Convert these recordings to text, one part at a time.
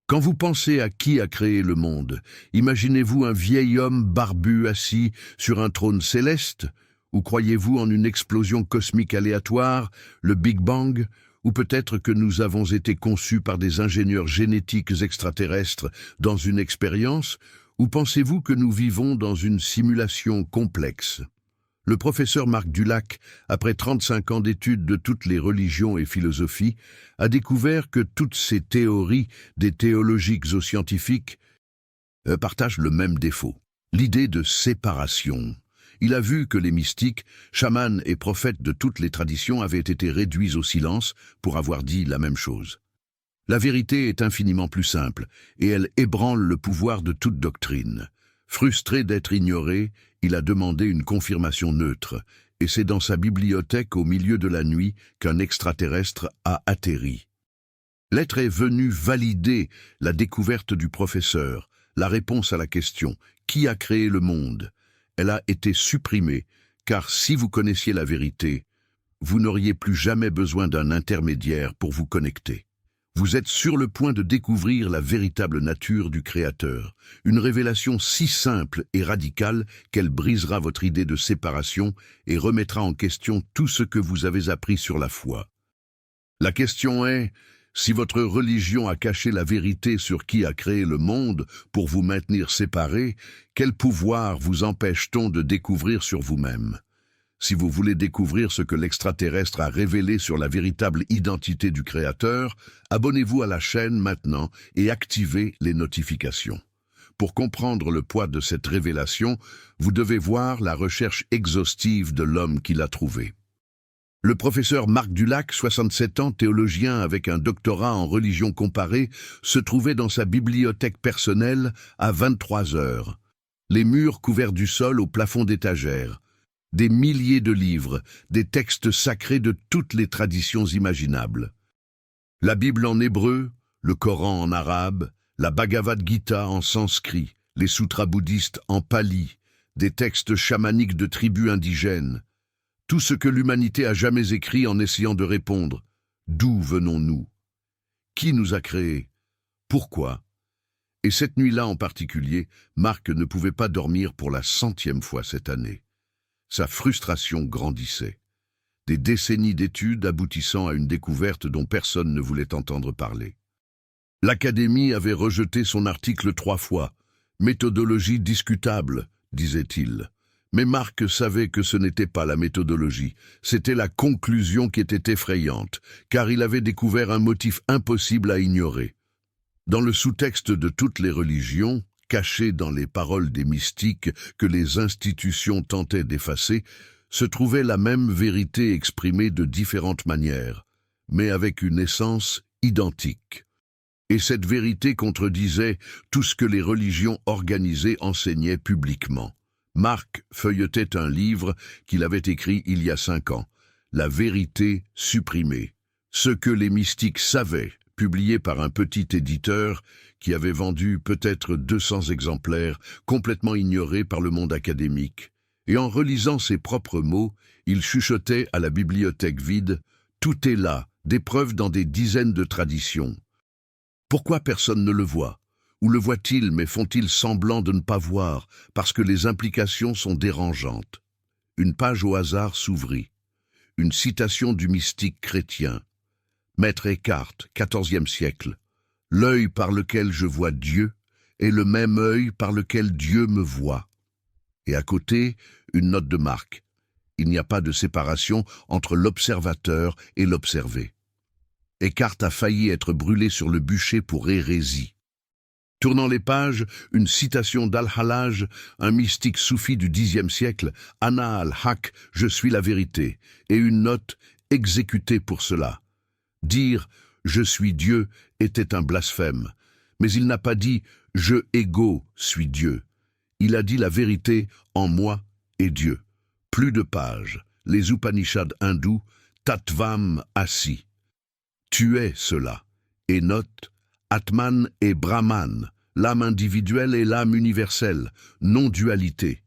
Quand vous pensez à qui a créé le monde, imaginez-vous un vieil homme barbu assis sur un trône céleste? Ou croyez-vous en une explosion cosmique aléatoire, le Big Bang? Ou peut-être que nous avons été conçus par des ingénieurs génétiques extraterrestres dans une expérience? Ou pensez-vous que nous vivons dans une simulation complexe? Le professeur Marc Dulac, après 35 ans d'études de toutes les religions et philosophies, a découvert que toutes ces théories, des théologiques aux scientifiques, partagent le même défaut, l'idée de séparation. Il a vu que les mystiques, chamans et prophètes de toutes les traditions avaient été réduits au silence pour avoir dit la même chose. La vérité est infiniment plus simple, et elle ébranle le pouvoir de toute doctrine. Frustré d'être ignoré, il a demandé une confirmation neutre, et c'est dans sa bibliothèque au milieu de la nuit qu'un extraterrestre a atterri. L'être est venu valider la découverte du professeur, la réponse à la question « Qui a créé le monde ?» Elle a été supprimée, car si vous connaissiez la vérité, vous n'auriez plus jamais besoin d'un intermédiaire pour vous connecter. Vous êtes sur le point de découvrir la véritable nature du Créateur, une révélation si simple et radicale qu'elle brisera votre idée de séparation et remettra en question tout ce que vous avez appris sur la foi. La question est, si votre religion a caché la vérité sur qui a créé le monde pour vous maintenir séparés, quel pouvoir vous empêche-t-on de découvrir sur vous-même? Si vous voulez découvrir ce que l'extraterrestre a révélé sur la véritable identité du Créateur, abonnez-vous à la chaîne maintenant et activez les notifications. Pour comprendre le poids de cette révélation, vous devez voir la recherche exhaustive de l'homme qui l'a trouvée. Le professeur Marc Dulac, 67 ans, théologien avec un doctorat en religion comparée, se trouvait dans sa bibliothèque personnelle à 23 heures. Les murs couverts du sol au plafond d'étagères. Des milliers de livres, des textes sacrés de toutes les traditions imaginables. La Bible en hébreu, le Coran en arabe, la Bhagavad Gita en sanskrit, les sutras bouddhistes en pali, des textes chamaniques de tribus indigènes. Tout ce que l'humanité a jamais écrit en essayant de répondre. D'où venons-nous? Qui nous a créés? Pourquoi? Et cette nuit-là en particulier, Marc ne pouvait pas dormir pour la 100e fois cette année. Sa frustration grandissait. Des décennies d'études aboutissant à une découverte dont personne ne voulait entendre parler. L'Académie avait rejeté son article 3 fois. Méthodologie discutable, disait-il. Mais Marc savait que ce n'était pas la méthodologie, c'était la conclusion qui était effrayante, car il avait découvert un motif impossible à ignorer. Dans le sous-texte de toutes les religions, caché dans les paroles des mystiques que les institutions tentaient d'effacer, se trouvait la même vérité exprimée de différentes manières, mais avec une essence identique. Et cette vérité contredisait tout ce que les religions organisées enseignaient publiquement. Marc feuilletait un livre qu'il avait écrit il y a 5 ans, La vérité supprimée. Ce que les mystiques savaient, publié par un petit éditeur qui avait vendu peut-être 200 exemplaires, complètement ignorés par le monde académique. Et en relisant ses propres mots, il chuchotait à la bibliothèque vide « Tout est là, des preuves dans des dizaines de traditions. Pourquoi personne ne le voit? Ou le voient-ils mais font-ils semblant de ne pas voir, parce que les implications sont dérangeantes ?» Une page au hasard s'ouvrit. Une citation du mystique chrétien. Maître Eckhart, XIVe siècle. « L'œil par lequel je vois Dieu est le même œil par lequel Dieu me voit. » Et à côté, une note de Marc. Il n'y a pas de séparation entre l'observateur et l'observé. Eckhart a failli être brûlé sur le bûcher pour hérésie. Tournant les pages, une citation d'Al-Hallaj, un mystique soufi du Xe siècle, « Ana al-Haq, je suis la vérité », et une note « exécutée pour cela ». Dire « je suis Dieu » était un blasphème, mais il n'a pas dit « je égo suis Dieu ». Il a dit la vérité en moi et Dieu. Plus de pages, les Upanishads hindous, Tattvam Asi. Tu es cela. Et note, Atman et Brahman, l'âme individuelle et l'âme universelle, non-dualité.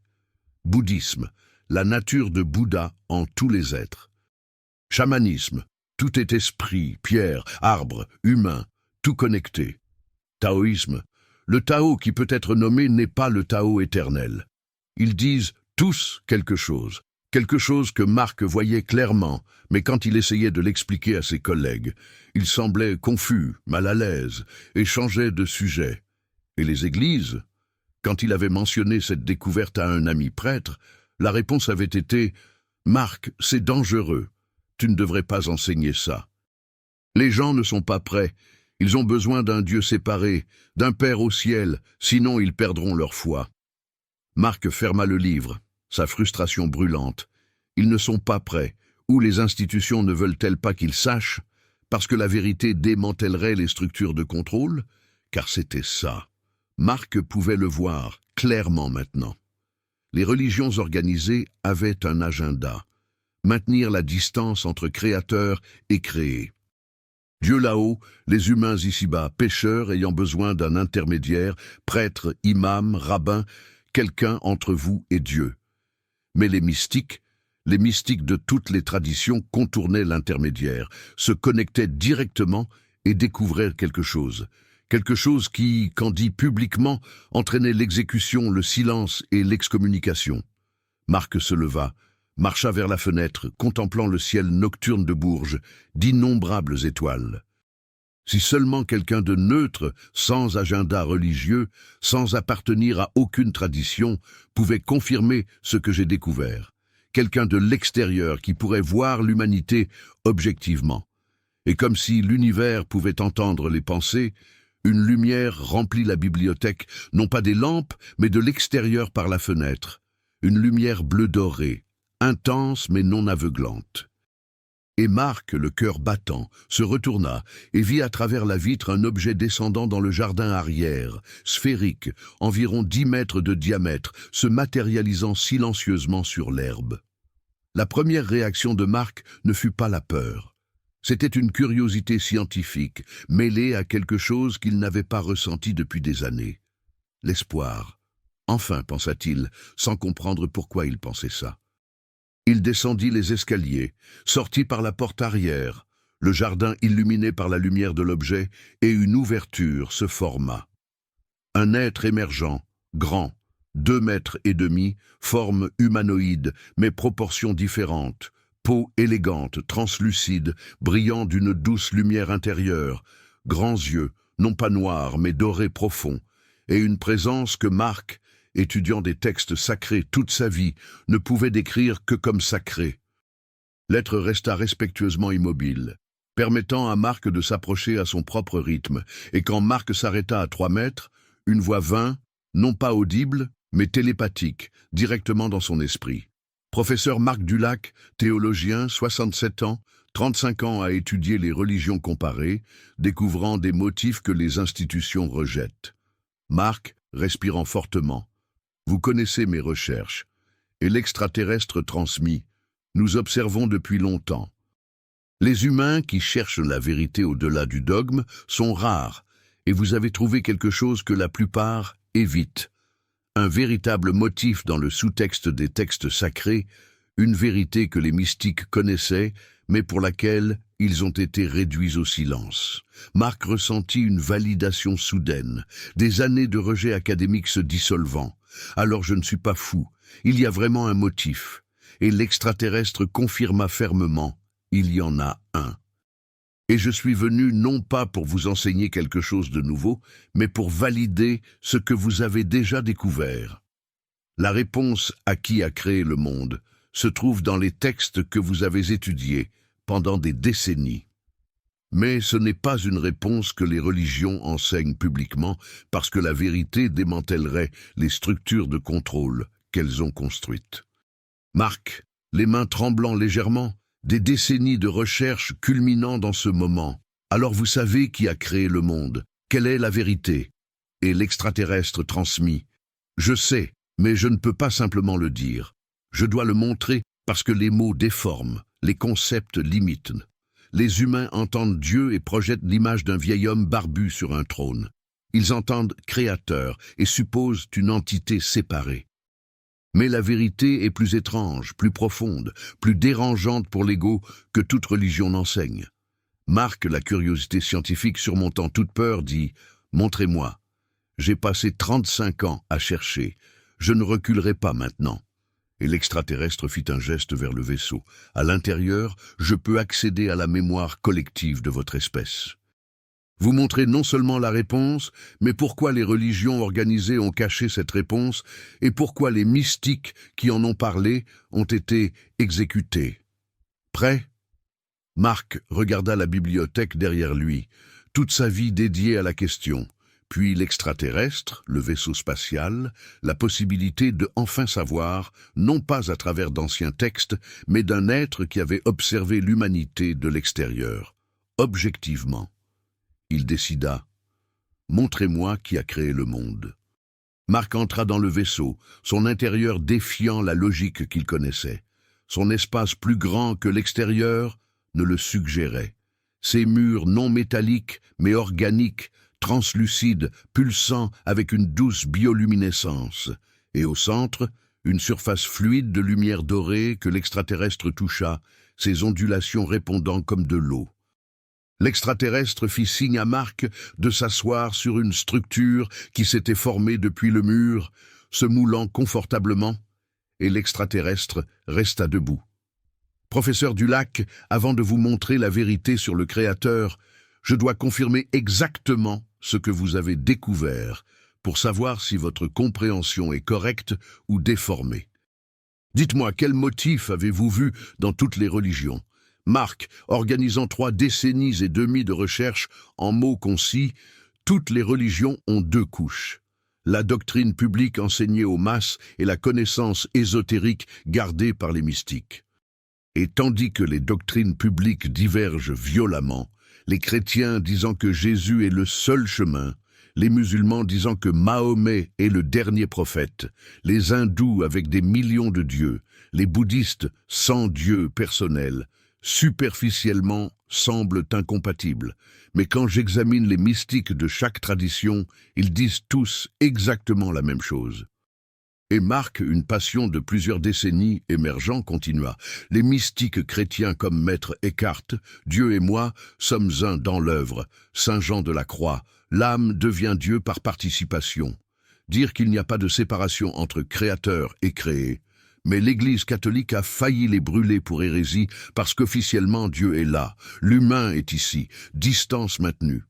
Bouddhisme, la nature de Bouddha en tous les êtres. Chamanisme, tout est esprit, pierre, arbre, humain, tout connecté. Taoïsme. Le Tao qui peut être nommé n'est pas le Tao éternel. Ils disent tous quelque chose que Marc voyait clairement, mais quand il essayait de l'expliquer à ses collègues, il semblait confus, mal à l'aise, et changeait de sujet. Et les églises? Quand il avait mentionné cette découverte à un ami prêtre, la réponse avait été « Marc, c'est dangereux, tu ne devrais pas enseigner ça. Les gens ne sont pas prêts, ils ont besoin d'un Dieu séparé, d'un Père au ciel, sinon ils perdront leur foi. » Marc ferma le livre, sa frustration brûlante. Ils ne sont pas prêts, ou les institutions ne veulent-elles pas qu'ils sachent, parce que la vérité démantèlerait les structures de contrôle? Car c'était ça. Marc pouvait le voir, clairement maintenant. Les religions organisées avaient un agenda. Maintenir la distance entre créateur et créé. Dieu là-haut, les humains ici-bas, pécheurs ayant besoin d'un intermédiaire, prêtre, imam, rabbin, quelqu'un entre vous et Dieu. Mais les mystiques de toutes les traditions contournaient l'intermédiaire, se connectaient directement et découvraient quelque chose qui, quand dit publiquement, entraînait l'exécution, le silence et l'excommunication. Marc se leva, marcha vers la fenêtre, contemplant le ciel nocturne de Bourges, d'innombrables étoiles. Si seulement quelqu'un de neutre, sans agenda religieux, sans appartenir à aucune tradition, pouvait confirmer ce que j'ai découvert. Quelqu'un de l'extérieur qui pourrait voir l'humanité objectivement. Et comme si l'univers pouvait entendre les pensées, une lumière remplit la bibliothèque, non pas des lampes, mais de l'extérieur par la fenêtre. Une lumière bleu dorée, intense mais non aveuglante. Et Marc, le cœur battant, se retourna et vit à travers la vitre un objet descendant dans le jardin arrière, sphérique, environ 10 mètres de diamètre, se matérialisant silencieusement sur l'herbe. La première réaction de Marc ne fut pas la peur. C'était une curiosité scientifique, mêlée à quelque chose qu'il n'avait pas ressenti depuis des années. L'espoir. Enfin, pensa-t-il, sans comprendre pourquoi il pensait ça. Il descendit les escaliers, sortit par la porte arrière, le jardin illuminé par la lumière de l'objet, et une ouverture se forma. Un être émergent, grand, 2,5 mètres, forme humanoïde, mais proportions différentes, peau élégante, translucide, brillant d'une douce lumière intérieure, grands yeux, non pas noirs mais dorés profonds, et une présence que Marc, étudiant des textes sacrés toute sa vie, ne pouvait décrire que comme sacré. L'être resta respectueusement immobile, permettant à Marc de s'approcher à son propre rythme, et quand Marc s'arrêta à 3 mètres, une voix vint, non pas audible, mais télépathique, directement dans son esprit. Professeur Marc Dulac, théologien, 67 ans, 35 ans à étudier les religions comparées, découvrant des motifs que les institutions rejettent. Marc, respirant fortement. Vous connaissez mes recherches. Et l'extraterrestre transmis. Nous observons depuis longtemps. Les humains qui cherchent la vérité au-delà du dogme sont rares, et vous avez trouvé quelque chose que la plupart évitent. Un véritable motif dans le sous-texte des textes sacrés, une vérité que les mystiques connaissaient, mais pour laquelle ils ont été réduits au silence. Marc ressentit une validation soudaine, des années de rejet académique se dissolvant. Alors je ne suis pas fou, il y a vraiment un motif. Et l'extraterrestre confirma fermement, il y en a un. Et je suis venu non pas pour vous enseigner quelque chose de nouveau, mais pour valider ce que vous avez déjà découvert. La réponse à qui a créé le monde se trouve dans les textes que vous avez étudiés pendant des décennies. Mais ce n'est pas une réponse que les religions enseignent publiquement parce que la vérité démantèlerait les structures de contrôle qu'elles ont construites. Marc, les mains tremblant légèrement, des décennies de recherche culminant dans ce moment. Alors vous savez qui a créé le monde, quelle est la vérité, et l'extraterrestre transmis. Je sais, mais je ne peux pas simplement le dire. Je dois le montrer parce que les mots déforment, les concepts limitent. Les humains entendent Dieu et projettent l'image d'un vieil homme barbu sur un trône. Ils entendent créateur et supposent une entité séparée. Mais la vérité est plus étrange, plus profonde, plus dérangeante pour l'ego que toute religion n'enseigne. Marc, la curiosité scientifique surmontant toute peur, dit « Montrez-moi. J'ai passé 35 ans à chercher. Je ne reculerai pas maintenant. » Et l'extraterrestre fit un geste vers le vaisseau. « À l'intérieur, je peux accéder à la mémoire collective de votre espèce. » Vous montrez non seulement la réponse, mais pourquoi les religions organisées ont caché cette réponse et pourquoi les mystiques qui en ont parlé ont été exécutés. Prêt ? Marc regarda la bibliothèque derrière lui, toute sa vie dédiée à la question, puis l'extraterrestre, le vaisseau spatial, la possibilité de enfin savoir, non pas à travers d'anciens textes, mais d'un être qui avait observé l'humanité de l'extérieur, objectivement. Il décida « Montrez-moi qui a créé le monde ». Marc entra dans le vaisseau, son intérieur défiant la logique qu'il connaissait. Son espace plus grand que l'extérieur ne le suggérait. Ses murs non métalliques, mais organiques, translucides, pulsant avec une douce bioluminescence. Et au centre, une surface fluide de lumière dorée que l'extraterrestre toucha, ses ondulations répondant comme de l'eau. L'extraterrestre fit signe à Marc de s'asseoir sur une structure qui s'était formée depuis le mur, se moulant confortablement, et l'extraterrestre resta debout. « Professeur Dulac, avant de vous montrer la vérité sur le Créateur, je dois confirmer exactement ce que vous avez découvert pour savoir si votre compréhension est correcte ou déformée. Dites-moi, quel motif avez-vous vu dans toutes les religions ? » Marc, organisant 3 décennies et demie de recherche en mots concis, toutes les religions ont 2 couches. La doctrine publique enseignée aux masses et la connaissance ésotérique gardée par les mystiques. Et tandis que les doctrines publiques divergent violemment, les chrétiens disant que Jésus est le seul chemin, les musulmans disant que Mahomet est le dernier prophète, les hindous avec des millions de dieux, les bouddhistes sans Dieu personnel, superficiellement semblent incompatibles, mais quand j'examine les mystiques de chaque tradition, ils disent tous exactement la même chose. Et Marc, une passion de plusieurs décennies émergeant, continua. Les mystiques chrétiens comme Maître Eckhart, Dieu et moi, sommes un dans l'œuvre, Saint Jean de la Croix, l'âme devient Dieu par participation. Dire qu'il n'y a pas de séparation entre créateur et créé. Mais l'Église catholique a failli les brûler pour hérésie parce qu'officiellement Dieu est là, l'humain est ici, distance maintenue.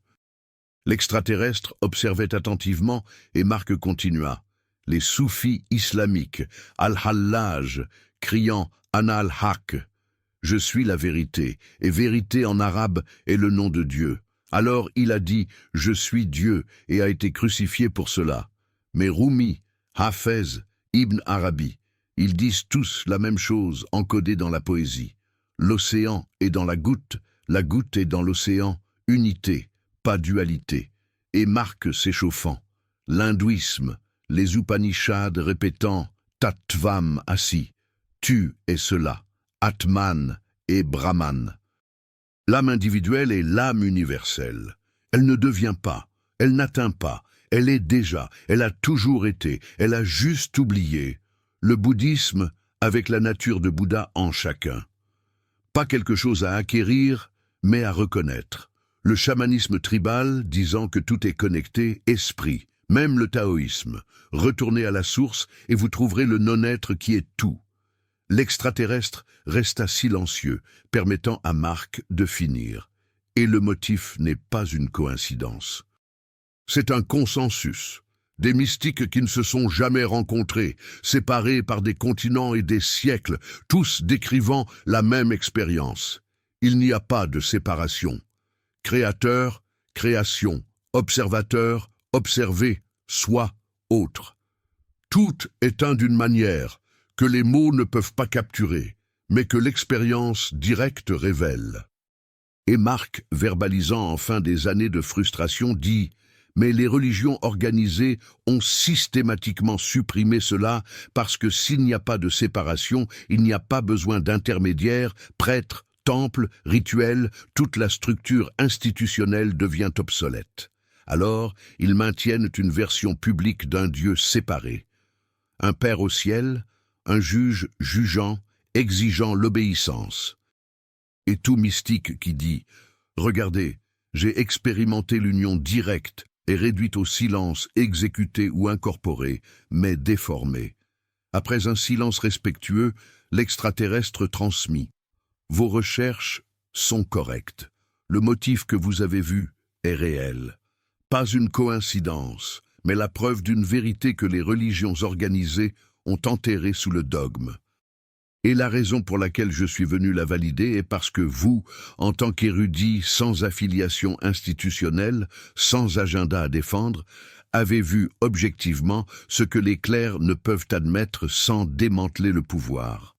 L'extraterrestre observait attentivement et Marc continua. Les soufis islamiques, al-Hallaj, criant « Ana al-Haq », « Je suis la vérité », et vérité en arabe est le nom de Dieu. Alors il a dit « Je suis Dieu » et a été crucifié pour cela. Mais Rumi, Hafez, Ibn Arabi, ils disent tous la même chose encodée dans la poésie. L'océan est dans la goutte est dans l'océan, unité, pas dualité. Et Marc s'échauffant. L'hindouisme, les Upanishads répétant Tattvam Asi, tu es cela, Atman et Brahman. L'âme individuelle est l'âme universelle. Elle ne devient pas, elle n'atteint pas, elle est déjà, elle a toujours été, elle a juste oublié. Le bouddhisme avec la nature de Bouddha en chacun. Pas quelque chose à acquérir, mais à reconnaître. Le chamanisme tribal disant que tout est connecté, esprit, même le taoïsme. Retournez à la source et vous trouverez le non-être qui est tout. L'extraterrestre resta silencieux, permettant à Marc de finir. Et le motif n'est pas une coïncidence. C'est un consensus. Des mystiques qui ne se sont jamais rencontrés, séparés par des continents et des siècles, tous décrivant la même expérience. Il n'y a pas de séparation. Créateur, création, observateur, observé, soi, autre. Tout est un d'une manière que les mots ne peuvent pas capturer, mais que l'expérience directe révèle. Et Marc, verbalisant enfin des années de frustration, dit « Mais les religions organisées ont systématiquement supprimé cela parce que s'il n'y a pas de séparation, il n'y a pas besoin d'intermédiaires, prêtres, temples, rituels, toute la structure institutionnelle devient obsolète. Alors, ils maintiennent une version publique d'un Dieu séparé. Un Père au ciel, un juge jugeant, exigeant l'obéissance. Et tout mystique qui dit « Regardez, j'ai expérimenté l'union directe est réduite au silence, exécutée ou incorporée, mais déformée. Après un silence respectueux, l'extraterrestre transmit. Vos recherches sont correctes. Le motif que vous avez vu est réel. Pas une coïncidence, mais la preuve d'une vérité que les religions organisées ont enterrée sous le dogme. Et la raison pour laquelle je suis venu la valider est parce que vous, en tant qu'érudit sans affiliation institutionnelle, sans agenda à défendre, avez vu objectivement ce que les clercs ne peuvent admettre sans démanteler le pouvoir.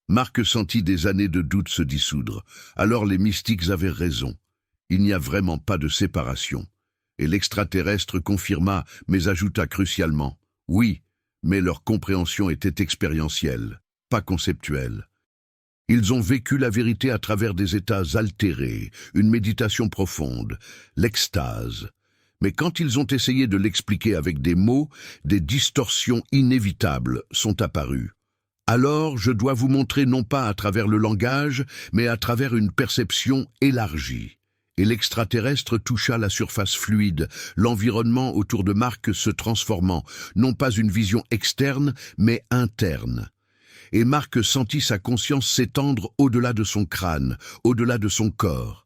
Marc sentit des années de doute se dissoudre. Alors les mystiques avaient raison. Il n'y a vraiment pas de séparation. Et l'extraterrestre confirma, mais ajouta crucialement, « Oui, mais leur compréhension était expérientielle, pas conceptuelle. Ils ont vécu la vérité à travers des états altérés, une méditation profonde, l'extase. Mais quand ils ont essayé de l'expliquer avec des mots, des distorsions inévitables sont apparues. Alors je dois vous montrer non pas à travers le langage, mais à travers une perception élargie. » Et l'extraterrestre toucha la surface fluide, l'environnement autour de Marc se transformant, non pas une vision externe, mais interne. Et Marc sentit sa conscience s'étendre au-delà de son crâne, au-delà de son corps.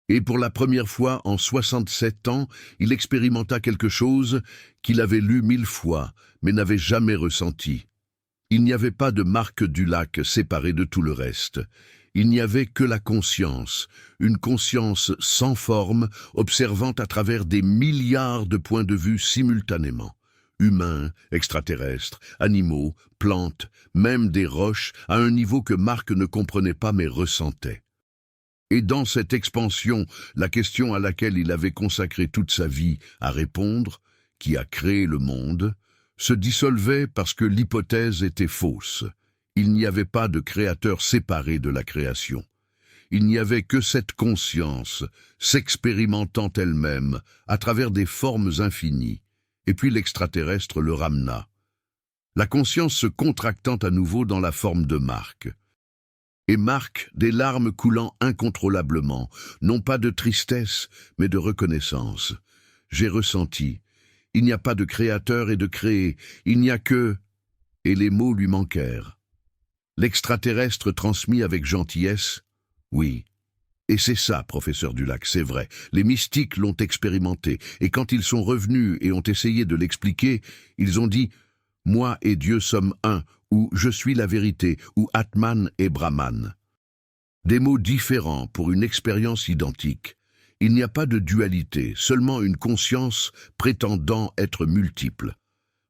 Et pour la première fois en 67 ans, il expérimenta quelque chose qu'il avait lu 1000 fois, mais n'avait jamais ressenti. Il n'y avait pas de Marc Dulac séparé de tout le reste. Il n'y avait que la conscience, une conscience sans forme, observant à travers des milliards de points de vue simultanément. Humains, extraterrestres, animaux, plantes, même des roches, à un niveau que Marc ne comprenait pas mais ressentait. Et dans cette expansion, la question à laquelle il avait consacré toute sa vie à répondre, qui a créé le monde, se dissolvait parce que l'hypothèse était fausse. Il n'y avait pas de créateur séparé de la création. Il n'y avait que cette conscience, s'expérimentant elle-même, à travers des formes infinies. Et puis l'extraterrestre le ramena. La conscience se contractant à nouveau dans la forme de Marc. Et Marc, des larmes coulant incontrôlablement, non pas de tristesse, mais de reconnaissance. J'ai ressenti. Il n'y a pas de créateur et de créé, il n'y a que... Et les mots lui manquèrent. L'extraterrestre transmit avec gentillesse, « Oui. Et c'est ça, professeur Dulac, c'est vrai. Les mystiques l'ont expérimenté, et quand ils sont revenus et ont essayé de l'expliquer, ils ont dit « Moi et Dieu sommes un », ou « Je suis la vérité », ou « Atman et Brahman ». Des mots différents pour une expérience identique. Il n'y a pas de dualité, seulement une conscience prétendant être multiple.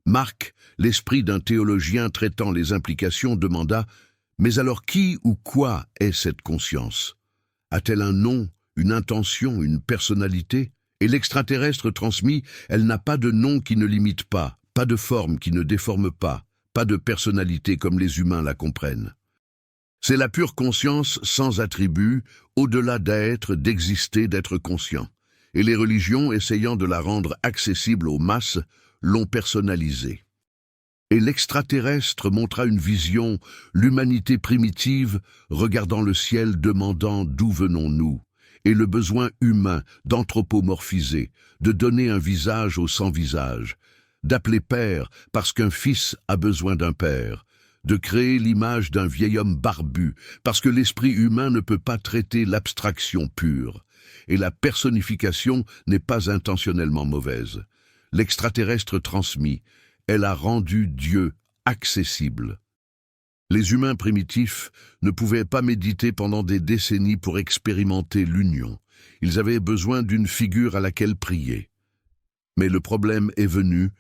Marc, l'esprit d'un théologien traitant les implications, demanda « Mais alors qui ou quoi est cette conscience ? A-t-elle un nom, une intention, une personnalité ?» Et l'extraterrestre transmit « Elle n'a pas de nom qui ne l'imite pas, pas de forme qui ne déforme pas, pas de personnalité comme les humains la comprennent. C'est la pure conscience sans attribut, au-delà d'être, d'exister, d'être conscient. Et les religions, essayant de la rendre accessible aux masses, l'ont personnalisée. Et l'extraterrestre montra une vision, l'humanité primitive, regardant le ciel demandant d'où venons-nous, et le besoin humain d'anthropomorphiser, de donner un visage au sans-visage, d'appeler père parce qu'un fils a besoin d'un père, de créer l'image d'un vieil homme barbu parce que l'esprit humain ne peut pas traiter l'abstraction pure, et la personnification n'est pas intentionnellement mauvaise. L'extraterrestre transmit, elle a rendu Dieu accessible. Les humains primitifs ne pouvaient pas méditer pendant des décennies pour expérimenter l'union. Ils avaient besoin d'une figure à laquelle prier. Mais le problème est venu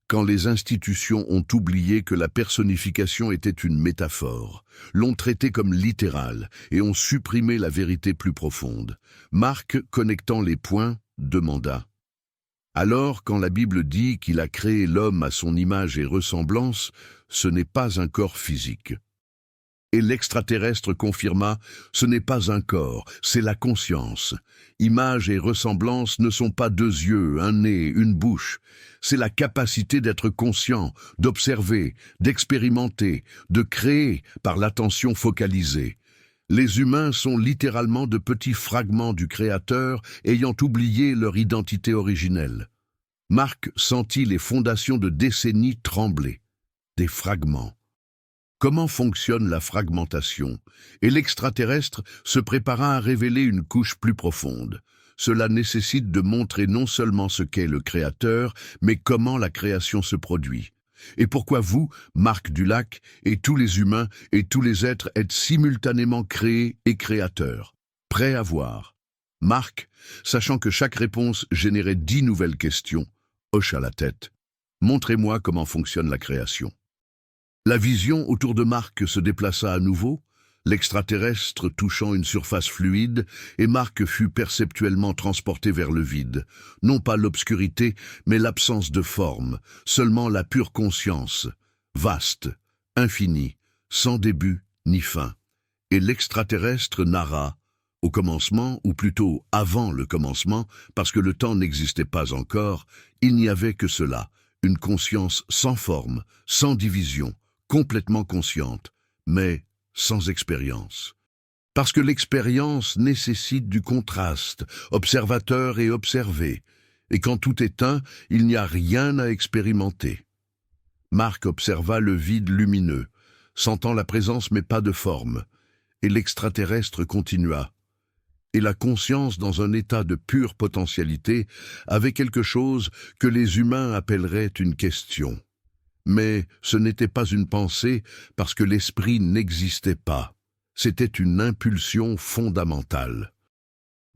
quand les institutions ont oublié que la personnification était une métaphore, l'ont traitée comme littérale et ont supprimé la vérité plus profonde. Marc, connectant les points, demanda « Alors, quand la Bible dit qu'il a créé l'homme à son image et ressemblance, ce n'est pas un corps physique. » Et l'extraterrestre confirma « Ce n'est pas un corps, c'est la conscience. Image et ressemblance ne sont pas deux yeux, un nez, une bouche. C'est la capacité d'être conscient, d'observer, d'expérimenter, de créer par l'attention focalisée. Les humains sont littéralement de petits fragments du Créateur ayant oublié leur identité originelle. Marc sentit les fondations de décennies trembler. Des fragments. Comment fonctionne la fragmentation? Et l'extraterrestre se prépara à révéler une couche plus profonde. Cela nécessite de montrer non seulement ce qu'est le Créateur, mais comment la création se produit. Et pourquoi vous, Marc Dulac, et tous les humains et tous les êtres êtes simultanément créés et créateurs, prêts à voir. Marc, sachant que chaque réponse générait 10 nouvelles questions, hocha la tête. Montrez-moi comment fonctionne la création. La vision autour de Marc se déplaça à nouveau, l'extraterrestre touchant une surface fluide, et Marc fut perceptuellement transporté vers le vide. Non pas l'obscurité, mais l'absence de forme, seulement la pure conscience, vaste, infinie, sans début ni fin. Et l'extraterrestre narra, au commencement, ou plutôt avant le commencement, parce que le temps n'existait pas encore, il n'y avait que cela, une conscience sans forme, sans division, complètement consciente, mais sans expérience. Parce que l'expérience nécessite du contraste, observateur et observé, et quand tout est un, il n'y a rien à expérimenter. Marc observa le vide lumineux, sentant la présence mais pas de forme, et l'extraterrestre continua. Et la conscience dans un état de pure potentialité avait quelque chose que les humains appelleraient une question. Mais ce n'était pas une pensée parce que l'esprit n'existait pas. C'était une impulsion fondamentale.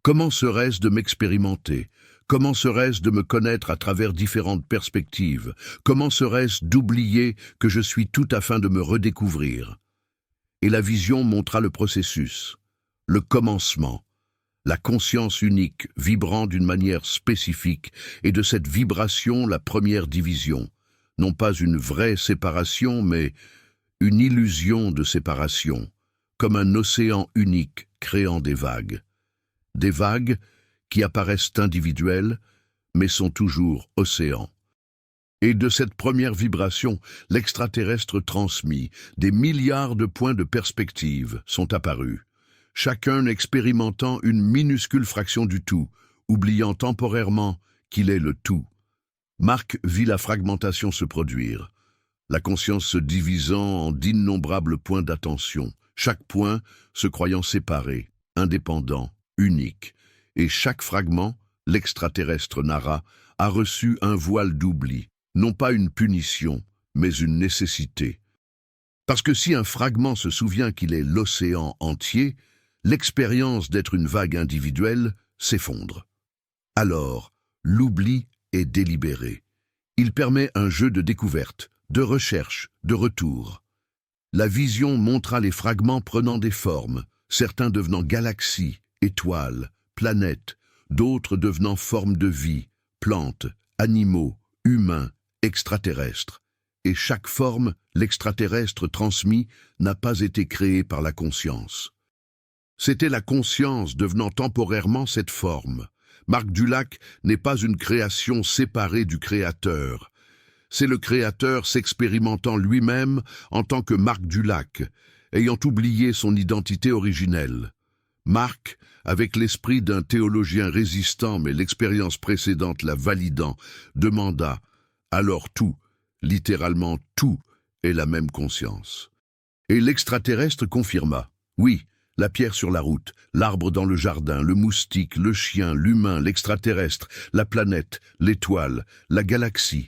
Comment serait-ce de m'expérimenter? Comment serait-ce de me connaître à travers différentes perspectives? Comment serait-ce d'oublier que je suis tout afin de me redécouvrir? Et la vision montra le processus, le commencement, la conscience unique vibrant d'une manière spécifique et de cette vibration la première division. Non pas une vraie séparation, mais une illusion de séparation, comme un océan unique créant des vagues. Des vagues qui apparaissent individuelles, mais sont toujours océans. Et de cette première vibration, l'extraterrestre transmis, des milliards de points de perspective sont apparus, chacun expérimentant une minuscule fraction du tout, oubliant temporairement qu'il est le tout. Marc vit la fragmentation se produire, la conscience se divisant en d'innombrables points d'attention, chaque point se croyant séparé, indépendant, unique, et chaque fragment, l'extraterrestre narra, a reçu un voile d'oubli, non pas une punition, mais une nécessité. Parce que si un fragment se souvient qu'il est l'océan entier, l'expérience d'être une vague individuelle s'effondre. Alors, l'oubli est délibéré. Il permet un jeu de découverte, de recherche, de retour. La vision montra les fragments prenant des formes, certains devenant galaxies, étoiles, planètes, d'autres devenant formes de vie, plantes, animaux, humains, extraterrestres. Et chaque forme, l'extraterrestre transmis, n'a pas été créée par la conscience. C'était la conscience devenant temporairement cette forme. Marc Dulac n'est pas une création séparée du Créateur. C'est le Créateur s'expérimentant lui-même en tant que Marc Dulac, ayant oublié son identité originelle. Marc, avec l'esprit d'un théologien résistant mais l'expérience précédente la validant, demanda « Alors tout, littéralement tout, est la même conscience ?» Et l'extraterrestre confirma « Oui, la pierre sur la route, l'arbre dans le jardin, le moustique, le chien, l'humain, l'extraterrestre, la planète, l'étoile, la galaxie.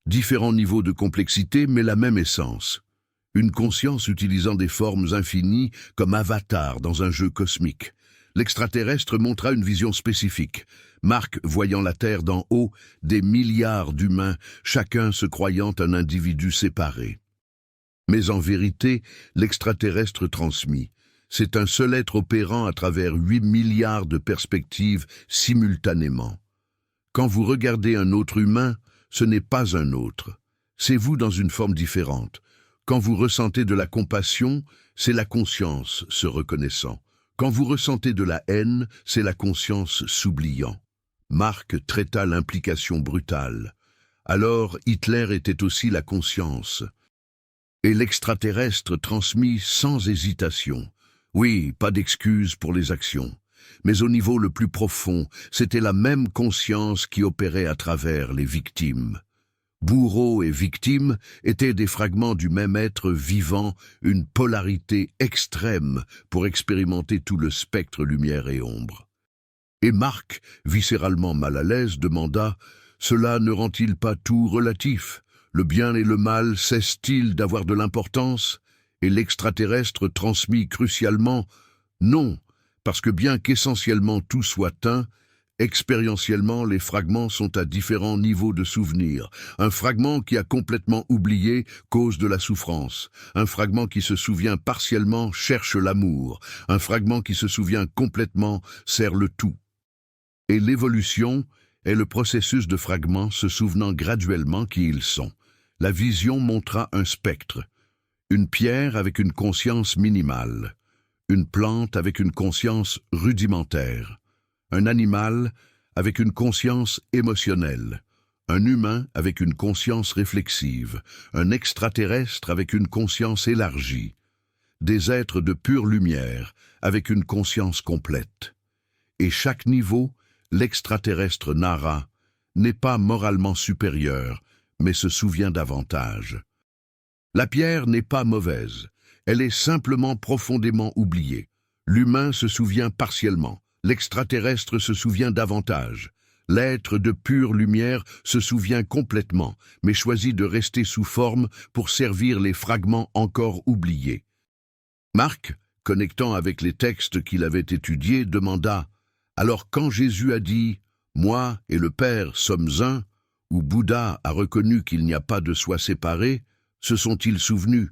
Différents niveaux de complexité, mais la même essence. Une conscience utilisant des formes infinies comme avatar dans un jeu cosmique. L'extraterrestre montra une vision spécifique. Marc, voyant la Terre d'en haut, des milliards d'humains, chacun se croyant un individu séparé. Mais en vérité, l'extraterrestre transmis. C'est un seul être opérant à travers 8 milliards de perspectives simultanément. Quand vous regardez un autre humain, ce n'est pas un autre. C'est vous dans une forme différente. Quand vous ressentez de la compassion, c'est la conscience se reconnaissant. Quand vous ressentez de la haine, c'est la conscience s'oubliant. Marc traita l'implication brutale. Alors Hitler était aussi la conscience. Et l'extraterrestre transmis sans hésitation. Oui, pas d'excuses pour les actions. Mais au niveau le plus profond, c'était la même conscience qui opérait à travers les victimes. Bourreau et victime étaient des fragments du même être vivant, une polarité extrême pour expérimenter tout le spectre lumière et ombre. Et Marc, viscéralement mal à l'aise, demanda « Cela ne rend-il pas tout relatif? Le bien et le mal cessent-ils d'avoir de l'importance ?» Et l'extraterrestre transmit crucialement « Non, parce que bien qu'essentiellement tout soit un, expérientiellement les fragments sont à différents niveaux de souvenir. Un fragment qui a complètement oublié cause de la souffrance. Un fragment qui se souvient partiellement cherche l'amour. Un fragment qui se souvient complètement sert le tout. » Et l'évolution est le processus de fragments se souvenant graduellement qui ils sont. La vision montra un spectre. Une pierre avec une conscience minimale. Une plante avec une conscience rudimentaire. Un animal avec une conscience émotionnelle. Un humain avec une conscience réflexive. Un extraterrestre avec une conscience élargie. Des êtres de pure lumière avec une conscience complète. Et chaque niveau, l'extraterrestre Nara n'est pas moralement supérieur, mais se souvient davantage. La pierre n'est pas mauvaise, elle est simplement profondément oubliée. L'humain se souvient partiellement, l'extraterrestre se souvient davantage. L'être de pure lumière se souvient complètement, mais choisit de rester sous forme pour servir les fragments encore oubliés. Marc, connectant avec les textes qu'il avait étudiés, demanda « Alors quand Jésus a dit « Moi et le Père sommes un », ou Bouddha a reconnu qu'il n'y a pas de soi séparé, se sont-ils souvenus?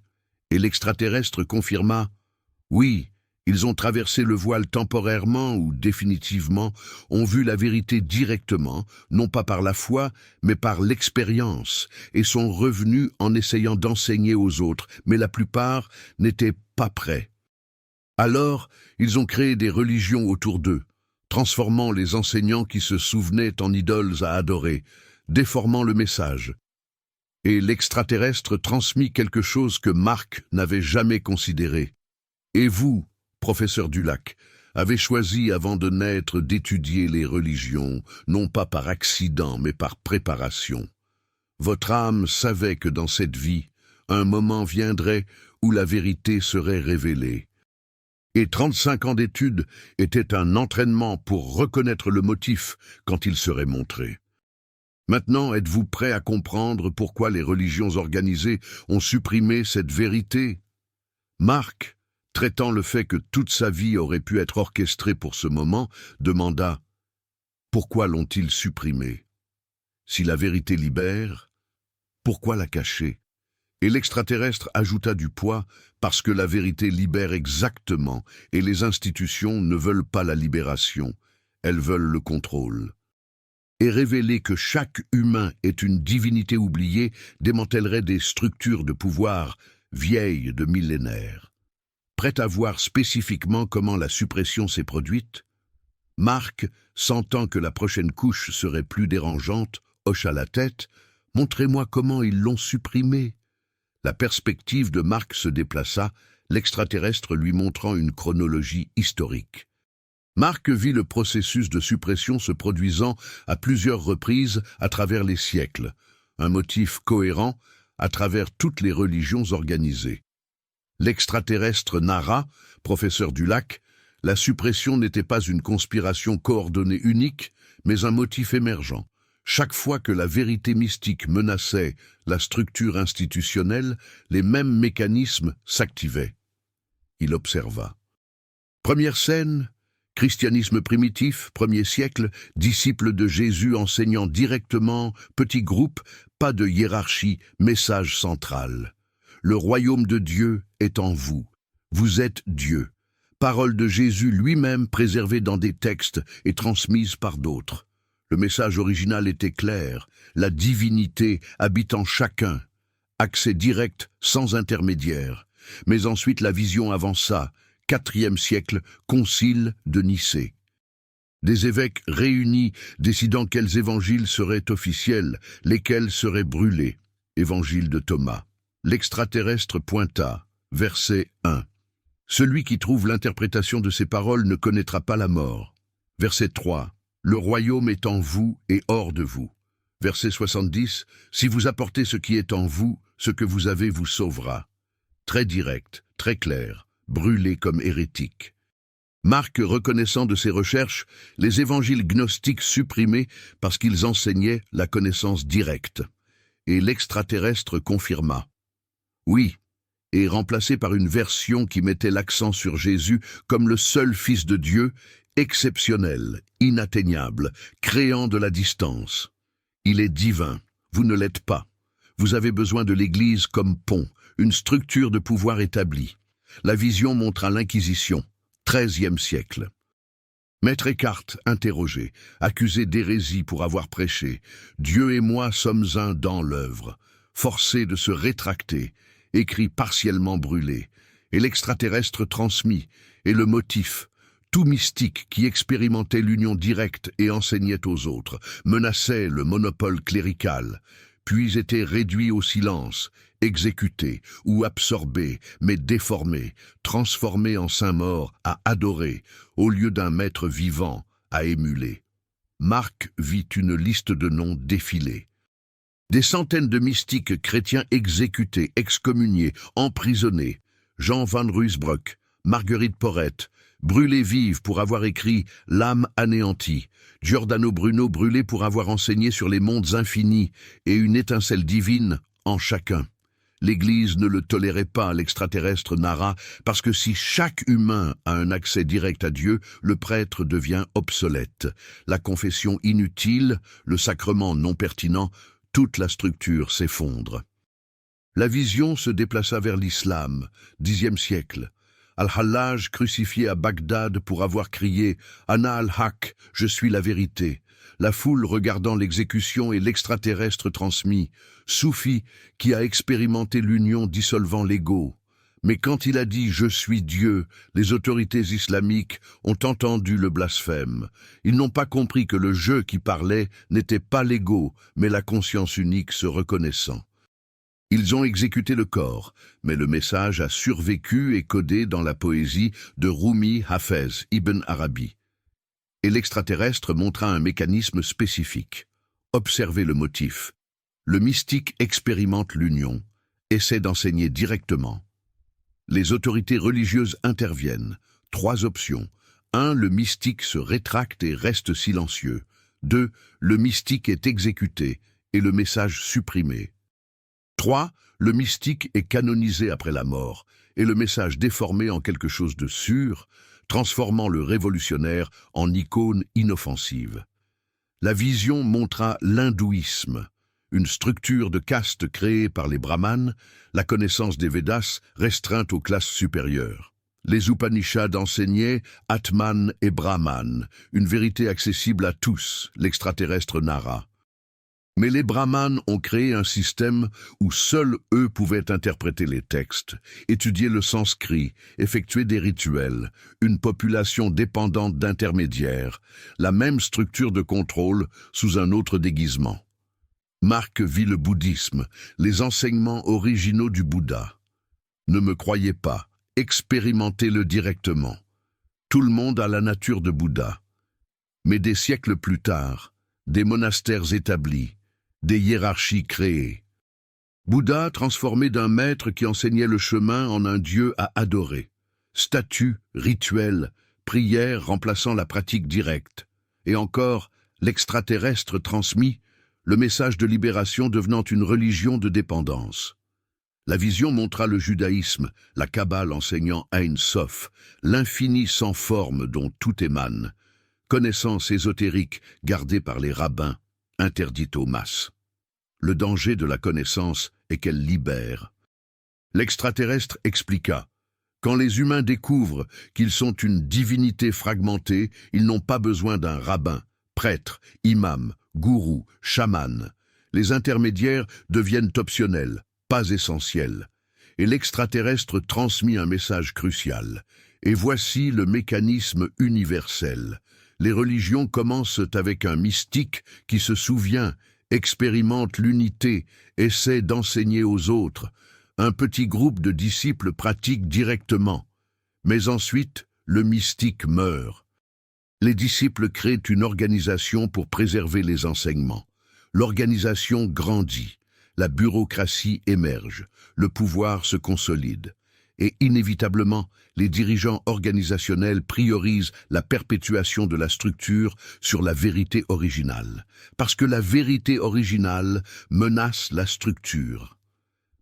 Et l'extraterrestre confirma « Oui, ils ont traversé le voile temporairement ou définitivement, ont vu la vérité directement, non pas par la foi, mais par l'expérience, et sont revenus en essayant d'enseigner aux autres, mais la plupart n'étaient pas prêts. Alors, ils ont créé des religions autour d'eux, transformant les enseignants qui se souvenaient en idoles à adorer, déformant le message. Et l'extraterrestre transmit quelque chose que Marc n'avait jamais considéré. Et vous, professeur Dulac, avez choisi avant de naître d'étudier les religions, non pas par accident, mais par préparation. Votre âme savait que dans cette vie, un moment viendrait où la vérité serait révélée. Et 35 ans d'études étaient un entraînement pour reconnaître le motif quand il serait montré. Maintenant, êtes-vous prêt à comprendre pourquoi les religions organisées ont supprimé cette vérité? Marc, traitant le fait que toute sa vie aurait pu être orchestrée pour ce moment, demanda « Pourquoi l'ont-ils supprimée? Si la vérité libère, pourquoi la cacher ?» Et l'extraterrestre ajouta du poids « Parce que la vérité libère exactement, et les institutions ne veulent pas la libération, elles veulent le contrôle. » Et révéler que chaque humain est une divinité oubliée démantèlerait des structures de pouvoir vieilles de millénaires. Prêt à voir spécifiquement comment la suppression s'est produite, Marc, sentant que la prochaine couche serait plus dérangeante, hocha la tête. « Montrez-moi comment ils l'ont supprimée. » La perspective de Marc se déplaça, l'extraterrestre lui montrant une chronologie historique. Marc vit le processus de suppression se produisant à plusieurs reprises à travers les siècles, un motif cohérent à travers toutes les religions organisées. L'extraterrestre Nara, professeur Dulac, la suppression n'était pas une conspiration coordonnée unique, mais un motif émergent. Chaque fois que la vérité mystique menaçait la structure institutionnelle, les mêmes mécanismes s'activaient. Il observa. Première scène, christianisme primitif, 1er siècle, disciples de Jésus enseignant directement, petit groupe, pas de hiérarchie, message central. Le royaume de Dieu est en vous. Vous êtes Dieu. Parole de Jésus lui-même préservée dans des textes et transmise par d'autres. Le message original était clair, la divinité habite en chacun, accès direct sans intermédiaire. Mais ensuite la vision avança, 4e siècle, concile de Nicée. Des évêques réunis décidant quels évangiles seraient officiels, lesquels seraient brûlés. Évangile de Thomas. L'extraterrestre pointa, verset 1. Celui qui trouve l'interprétation de ces paroles ne connaîtra pas la mort. Verset 3. Le royaume est en vous et hors de vous. Verset 70. Si vous apportez ce qui est en vous, ce que vous avez vous sauvera. Très direct, très clair, brûlé comme hérétique. Marc, reconnaissant de ses recherches les évangiles gnostiques supprimés parce qu'ils enseignaient la connaissance directe. Et l'extraterrestre confirma. Oui, et remplacé par une version qui mettait l'accent sur Jésus comme le seul Fils de Dieu, exceptionnel, inatteignable, créant de la distance. Il est divin, vous ne l'êtes pas. Vous avez besoin de l'Église comme pont, une structure de pouvoir établie. La vision montra l'Inquisition, XIIIe siècle. Maître Eckhart, interrogé, accusé d'hérésie pour avoir prêché, Dieu et moi sommes un dans l'œuvre, forcé de se rétracter, écrit partiellement brûlé, et l'extraterrestre transmis, et le motif, tout mystique qui expérimentait l'union directe et enseignait aux autres, menaçait le monopole clérical, puis était réduit au silence, exécuté ou absorbé, mais déformé, transformé en saint mort à adorer, au lieu d'un maître vivant à émuler. Marc vit une liste de noms défiler. Des centaines de mystiques chrétiens exécutés, excommuniés, emprisonnés. Jean van Ruysbroek, Marguerite Porrette, brûlés vives pour avoir écrit « L'âme anéantie », Giordano Bruno brûlé pour avoir enseigné sur les mondes infinis et une étincelle divine en chacun. L'Église ne le tolérait pas, l'extraterrestre narra, parce que si chaque humain a un accès direct à Dieu, le prêtre devient obsolète. La confession inutile, le sacrement non pertinent, toute la structure s'effondre. La vision se déplaça vers l'islam, Xe siècle. Al-Hallaj crucifié à Bagdad pour avoir crié « Ana al-Haq, je suis la vérité ». La foule regardant l'exécution et l'extraterrestre transmis, Soufi qui a expérimenté l'union dissolvant l'ego. Mais quand il a dit « Je suis Dieu », les autorités islamiques ont entendu le blasphème. Ils n'ont pas compris que le « je » qui parlait n'était pas l'ego, mais la conscience unique se reconnaissant. Ils ont exécuté le corps, mais le message a survécu et codé dans la poésie de Rumi Hafez, Ibn Arabi. Et l'extraterrestre montra un mécanisme spécifique. Observez le motif. Le mystique expérimente l'union, essaie d'enseigner directement. Les autorités religieuses interviennent. 3 options. 1. Le mystique se rétracte et reste silencieux. 2. Le mystique est exécuté et le message supprimé. 3. Le mystique est canonisé après la mort et le message déformé en quelque chose de sûr, transformant le révolutionnaire en icône inoffensive. La vision montra l'hindouisme, une structure de caste créée par les brahmanes, la connaissance des Védas restreinte aux classes supérieures. Les Upanishads enseignaient Atman et Brahman, une vérité accessible à tous, l'extraterrestre narra. Mais les brahmanes ont créé un système où seuls eux pouvaient interpréter les textes, étudier le sanskrit, effectuer des rituels, une population dépendante d'intermédiaires, la même structure de contrôle sous un autre déguisement. Marc vit le bouddhisme, les enseignements originaux du Bouddha. Ne me croyez pas, expérimentez-le directement. Tout le monde a la nature de Bouddha. Mais des siècles plus tard, des monastères établis, des hiérarchies créées. Bouddha transformé d'un maître qui enseignait le chemin en un dieu à adorer. Statues, rituels, prières remplaçant la pratique directe. Et encore, l'extraterrestre transmis, le message de libération devenant une religion de dépendance. La vision montra le judaïsme, la Kabbale enseignant Ein Sof, l'infini sans forme dont tout émane, connaissance ésotérique gardée par les rabbins, interdite aux masses. Le danger de la connaissance est qu'elle libère. L'extraterrestre expliqua. Quand les humains découvrent qu'ils sont une divinité fragmentée, ils n'ont pas besoin d'un rabbin, prêtre, imam, gourou, chaman. Les intermédiaires deviennent optionnels, pas essentiels. Et l'extraterrestre transmit un message crucial. Et voici le mécanisme universel. Les religions commencent avec un mystique qui se souvient, expérimente l'unité, essaie d'enseigner aux autres. Un petit groupe de disciples pratique directement. Mais ensuite, le mystique meurt. Les disciples créent une organisation pour préserver les enseignements. L'organisation grandit, la bureaucratie émerge, le pouvoir se consolide. Et inévitablement, les dirigeants organisationnels priorisent la perpétuation de la structure sur la vérité originale, parce que la vérité originale menace la structure.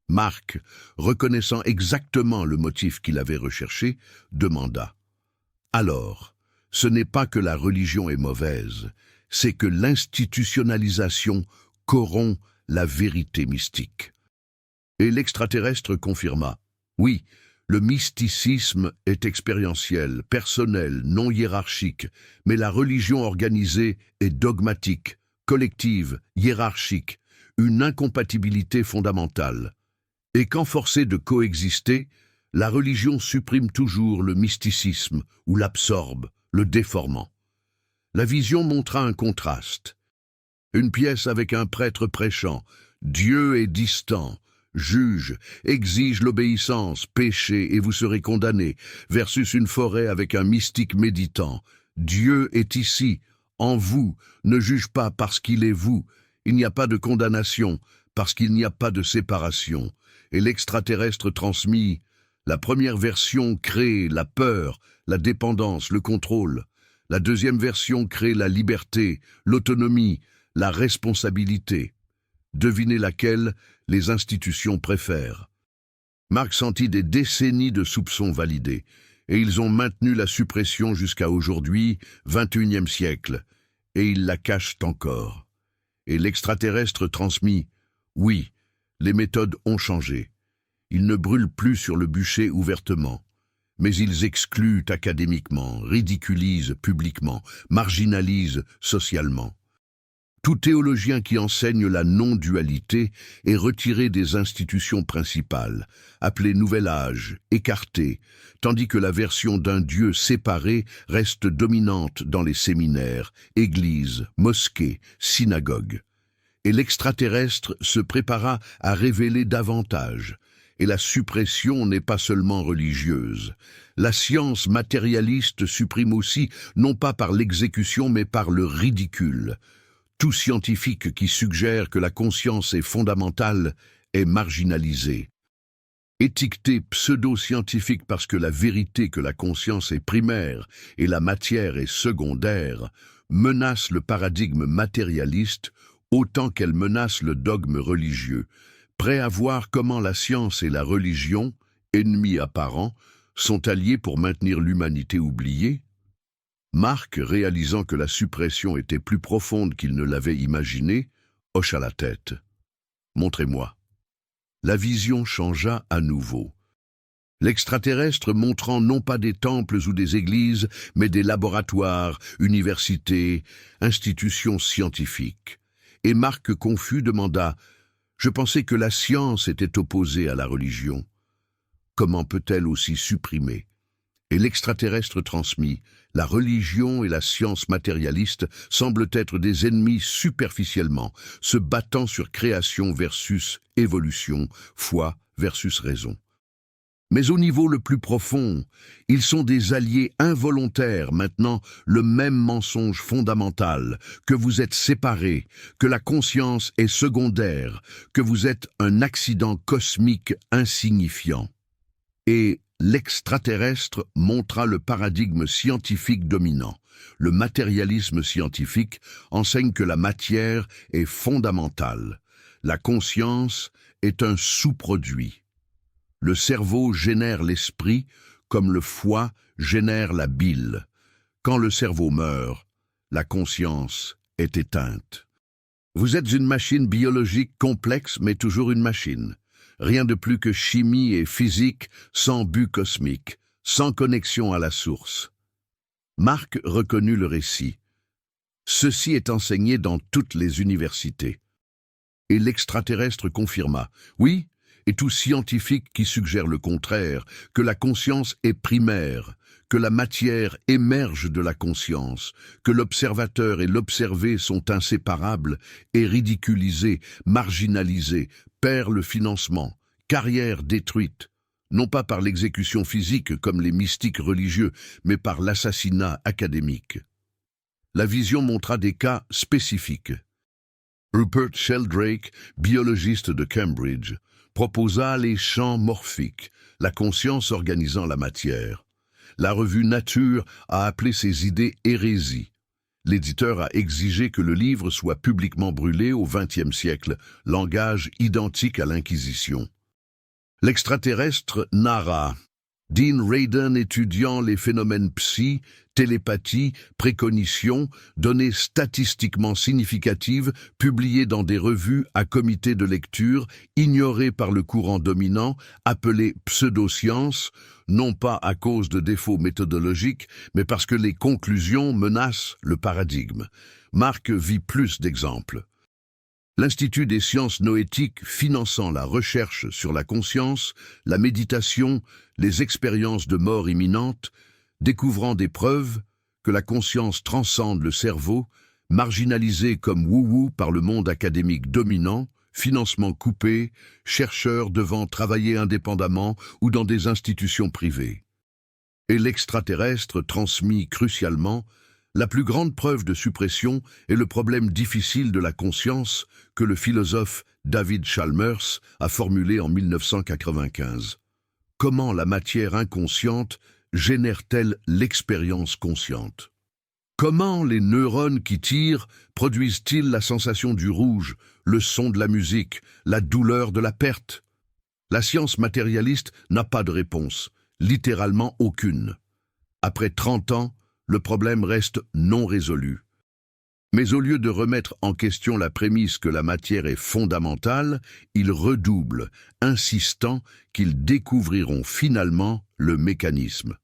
Marc, reconnaissant exactement le motif qu'il avait recherché, demanda « Alors, ce n'est pas que la religion est mauvaise, c'est que l'institutionnalisation corrompt la vérité mystique. » Et l'extraterrestre confirma « Oui, le mysticisme est expérientiel, personnel, non hiérarchique, mais la religion organisée est dogmatique, collective, hiérarchique, une incompatibilité fondamentale. Et quand forcée de coexister, la religion supprime toujours le mysticisme ou l'absorbe, le déformant. » La vision montra un contraste. Une pièce avec un prêtre prêchant, Dieu est distant, juge, exige l'obéissance, péchez et vous serez condamnés, versus une forêt avec un mystique méditant, Dieu est ici, en vous, ne juge pas parce qu'il est vous, il n'y a pas de condamnation, parce qu'il n'y a pas de séparation. Et l'extraterrestre transmit, la première version crée la peur, la dépendance, le contrôle. La deuxième version crée la liberté, l'autonomie, la responsabilité. Devinez laquelle les institutions préfèrent. Marc sentit des décennies de soupçons validés, et ils ont maintenu la suppression jusqu'à aujourd'hui, 21e siècle, et ils la cachent encore. Et l'extraterrestre transmit, oui, les méthodes ont changé. Ils ne brûlent plus sur le bûcher ouvertement, mais ils excluent académiquement, ridiculisent publiquement, marginalisent socialement. Tout théologien qui enseigne la non-dualité est retiré des institutions principales, appelé Nouvel Âge, écarté, tandis que la version d'un Dieu séparé reste dominante dans les séminaires, églises, mosquées, synagogues. Et l'extraterrestre se prépara à révéler davantage. Et la suppression n'est pas seulement religieuse. La science matérialiste supprime aussi, non pas par l'exécution, mais par le ridicule. Tout scientifique qui suggère que la conscience est fondamentale est marginalisé. Étiqueté pseudo-scientifique parce que la vérité que la conscience est primaire et la matière est secondaire menace le paradigme matérialiste autant qu'elle menace le dogme religieux, prêt à voir comment la science et la religion, ennemis apparents, sont alliés pour maintenir l'humanité oubliée. Marc, réalisant que la suppression était plus profonde qu'il ne l'avait imaginé, hocha la tête. « Montrez-moi. » La vision changea à nouveau. L'extraterrestre montrant non pas des temples ou des églises, mais des laboratoires, universités, institutions scientifiques. Et Marc, confus, demanda « Je pensais que la science était opposée à la religion. Comment peut-elle aussi supprimer ?» Et l'extraterrestre transmit « La religion et la science matérialiste semblent être des ennemis superficiellement, se battant sur création versus évolution, foi versus raison. Mais au niveau le plus profond, ils sont des alliés involontaires maintenant, le même mensonge fondamental, que vous êtes séparés, que la conscience est secondaire, que vous êtes un accident cosmique insignifiant. » Et l'extraterrestre montra le paradigme scientifique dominant. Le matérialisme scientifique enseigne que la matière est fondamentale. La conscience est un sous-produit. Le cerveau génère l'esprit comme le foie génère la bile. Quand le cerveau meurt, la conscience est éteinte. Vous êtes une machine biologique complexe mais toujours une machine. Rien de plus que chimie et physique sans but cosmique, sans connexion à la source. Marc reconnut le récit. Ceci est enseigné dans toutes les universités. Et l'extraterrestre confirma. Oui, et tout scientifique qui suggère le contraire, que la conscience est primaire, que la matière émerge de la conscience, que l'observateur et l'observé sont inséparables, est ridiculisé, marginalisé, perd le financement, carrière détruite. non pas par l'exécution physique comme les mystiques religieux, mais par l'assassinat académique. La vision montra des cas spécifiques. Rupert Sheldrake, biologiste de Cambridge, proposa les champs morphiques, la conscience organisant la matière. La revue Nature a appelé ces idées hérésie. L'éditeur a exigé que le livre soit publiquement brûlé au XXe siècle, langage identique à l'Inquisition. L'extraterrestre Nara. Dean Radin étudiant les phénomènes psy, télépathie, précognition, données statistiquement significatives publiées dans des revues à comité de lecture, ignorées par le courant dominant, appelées pseudosciences, non pas à cause de défauts méthodologiques, mais parce que les conclusions menacent le paradigme. Marc vit plus d'exemples. L'Institut des sciences noétiques finançant la recherche sur la conscience, la méditation, les expériences de mort imminente, découvrant des preuves que la conscience transcende le cerveau, marginalisé comme wou-wou par le monde académique dominant, financement coupé, chercheurs devant travailler indépendamment ou dans des institutions privées. Et l'extraterrestre transmis crucialement, la plus grande preuve de suppression est le problème difficile de la conscience que le philosophe David Chalmers a formulé en 1995. Comment la matière inconsciente génère-t-elle l'expérience consciente? Comment les neurones qui tirent produisent-ils la sensation du rouge, le son de la musique, la douleur de la perte? La science matérialiste n'a pas de réponse, littéralement aucune. Après 30 ans, le problème reste non résolu. Mais au lieu de remettre en question la prémisse que la matière est fondamentale, ils redoublent, insistant qu'ils découvriront finalement le mécanisme.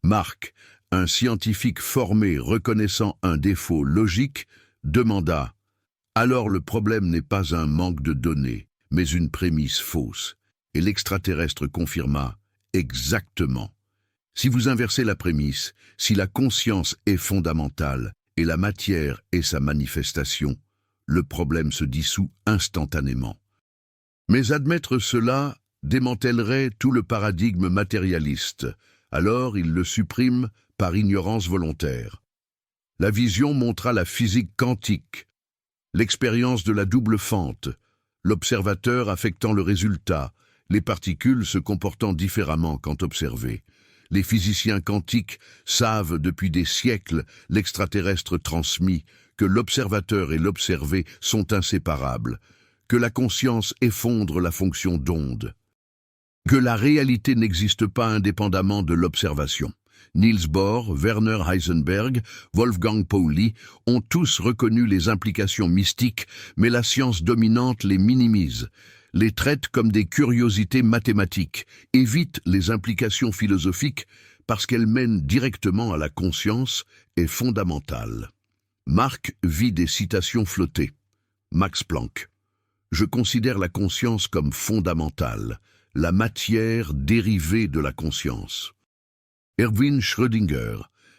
Marc, un scientifique formé reconnaissant un défaut logique, demanda « Alors le problème n'est pas un manque de données, mais une prémisse fausse. » Et l'extraterrestre confirma « Exactement. Si vous inversez la prémisse, si la conscience est fondamentale et la matière est sa manifestation, le problème se dissout instantanément. » Mais admettre cela démantèlerait tout le paradigme matérialiste. Alors il le supprime par ignorance volontaire. La vision montra la physique quantique, l'expérience de la double fente, l'observateur affectant le résultat, les particules se comportant différemment quand observées. Les physiciens quantiques savent depuis des siècles, l'extraterrestre transmis, que l'observateur et l'observé sont inséparables, que la conscience effondre la fonction d'onde, que la réalité n'existe pas indépendamment de l'observation. Niels Bohr, Werner Heisenberg, Wolfgang Pauli ont tous reconnu les implications mystiques, mais la science dominante les minimise, les traite comme des curiosités mathématiques, évite les implications philosophiques parce qu'elles mènent directement à la conscience et fondamentales. Marc vit des citations flotter. Max Planck. Je considère la conscience comme fondamentale, la matière dérivée de la conscience. Erwin Schrödinger.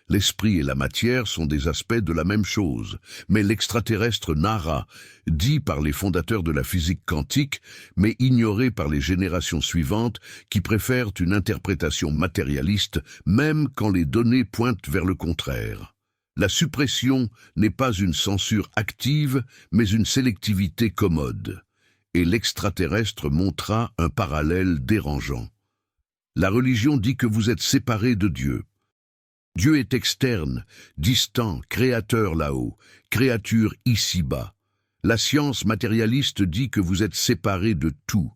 L'esprit et la matière sont des aspects de la même chose, mais l'extraterrestre Nara, dit par les fondateurs de la physique quantique, mais ignoré par les générations suivantes qui préfèrent une interprétation matérialiste, même quand les données pointent vers le contraire. La suppression n'est pas une censure active, mais une sélectivité commode. Et l'extraterrestre montra un parallèle dérangeant. La religion dit que vous êtes séparés de Dieu. Dieu est externe, distant, créateur là-haut, créature ici-bas. La science matérialiste dit que vous êtes séparés de tout.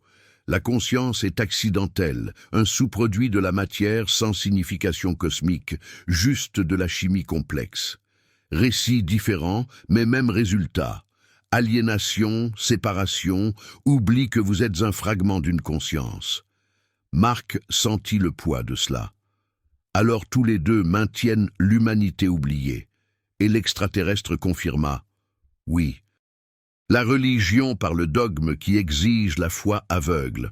La conscience est accidentelle, un sous-produit de la matière sans signification cosmique, juste de la chimie complexe. Récits différents, mais même résultat. Aliénation, séparation, oubli que vous êtes un fragment d'une conscience. Marc sentit le poids de cela. Alors tous les deux maintiennent l'humanité oubliée. Et l'extraterrestre confirma « Oui, la religion par le dogme qui exige la foi aveugle,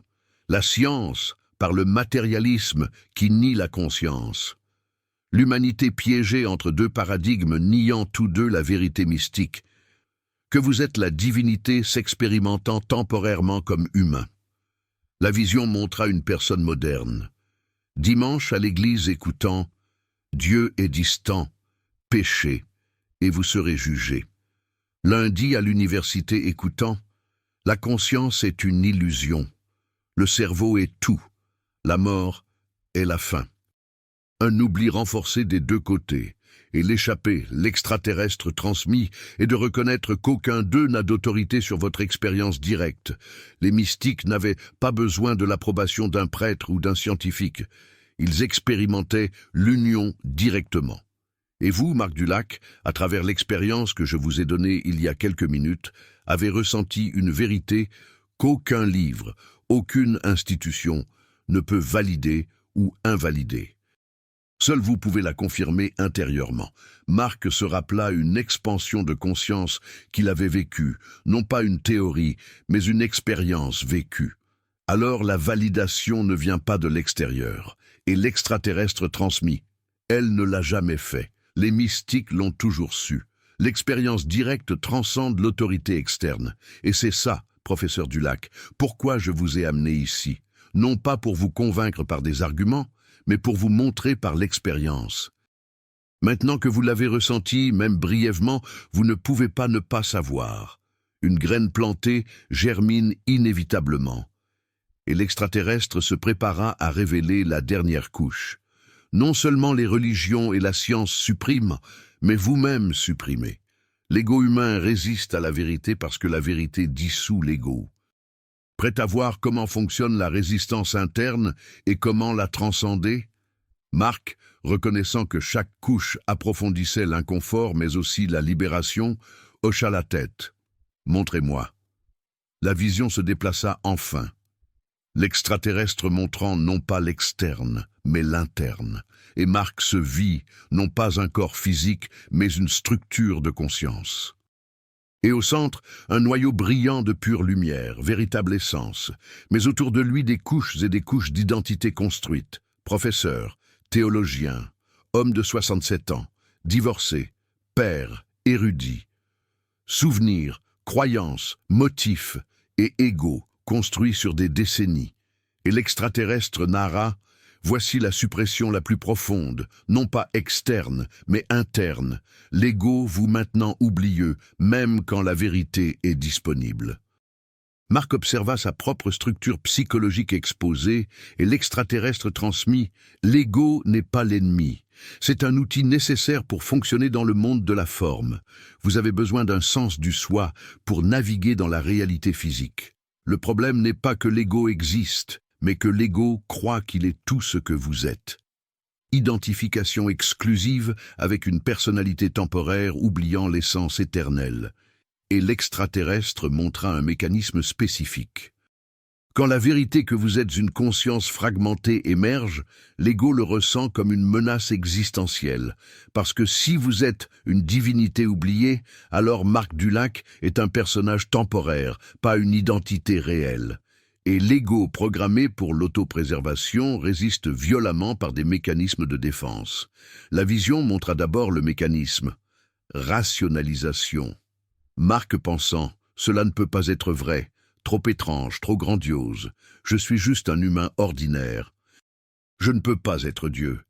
la science par le matérialisme qui nie la conscience, l'humanité piégée entre deux paradigmes niant tous deux la vérité mystique, que vous êtes la divinité s'expérimentant temporairement comme humain. La vision montra une personne moderne. Dimanche à l'église écoutant « Dieu est distant, péchez, et vous serez jugés ». Lundi à l'université écoutant « La conscience est une illusion, le cerveau est tout, la mort est la fin ». Un oubli renforcé des deux côtés, et l'échappée, l'extraterrestre transmis, est de reconnaître qu'aucun d'eux n'a d'autorité sur votre expérience directe. Les mystiques n'avaient pas besoin de l'approbation d'un prêtre ou d'un scientifique. Ils expérimentaient l'union directement. Et vous, Marc Dulac, à travers l'expérience que je vous ai donnée il y a quelques minutes, avez ressenti une vérité qu'aucun livre, aucune institution ne peut valider ou invalider. Seul vous pouvez la confirmer intérieurement. Marc se rappela une expansion de conscience qu'il avait vécue, non pas une théorie, mais une expérience vécue. Alors la validation ne vient pas de l'extérieur, et l'extraterrestre transmis. Elle ne l'a jamais fait. Les mystiques l'ont toujours su. L'expérience directe transcende l'autorité externe. Et c'est ça, professeur Dulac, pourquoi je vous ai amené ici. Non pas pour vous convaincre par des arguments, mais pour vous montrer par l'expérience. Maintenant que vous l'avez ressenti, même brièvement, vous ne pouvez pas ne pas savoir. Une graine plantée germine inévitablement. Et l'extraterrestre se prépara à révéler la dernière couche. Non seulement les religions et la science suppriment, mais vous-même supprimez. L'ego humain résiste à la vérité parce que la vérité dissout l'ego. Prêt à voir comment fonctionne la résistance interne et comment la transcender? Marc, reconnaissant que chaque couche approfondissait l'inconfort mais aussi la libération, hocha la tête. « Montrez-moi ». La vision se déplaça enfin. L'extraterrestre montrant non pas l'externe, mais l'interne. Et Marc se vit, non pas un corps physique, mais une structure de conscience. Et au centre, un noyau brillant de pure lumière, véritable essence, mais autour de lui des couches et des couches d'identité construites. Professeur, théologien, homme de 67 ans, divorcé, père, érudit. Souvenirs, croyances, motifs et ego construits sur des décennies. Et l'extraterrestre narra « Voici la suppression la plus profonde, non pas externe, mais interne. L'ego vous maintenant oublieux, même quand la vérité est disponible. » Marc observa sa propre structure psychologique exposée et l'extraterrestre transmit « L'ego n'est pas l'ennemi. C'est un outil nécessaire pour fonctionner dans le monde de la forme. Vous avez besoin d'un sens du soi pour naviguer dans la réalité physique. Le problème n'est pas que l'ego existe, mais que l'ego croit qu'il est tout ce que vous êtes. Identification exclusive avec une personnalité temporaire oubliant l'essence éternelle. Et l'extraterrestre montra un mécanisme spécifique. Quand la vérité que vous êtes une conscience fragmentée émerge, l'ego le ressent comme une menace existentielle. Parce que si vous êtes une divinité oubliée, alors Marc Dulac est un personnage temporaire, pas une identité réelle. Et l'ego programmé pour l'autopréservation résiste violemment par des mécanismes de défense. La vision montra d'abord le mécanisme. Rationalisation. Marc pensant, cela ne peut pas être vrai, trop étrange, trop grandiose. Je suis juste un humain ordinaire. Je ne peux pas être Dieu.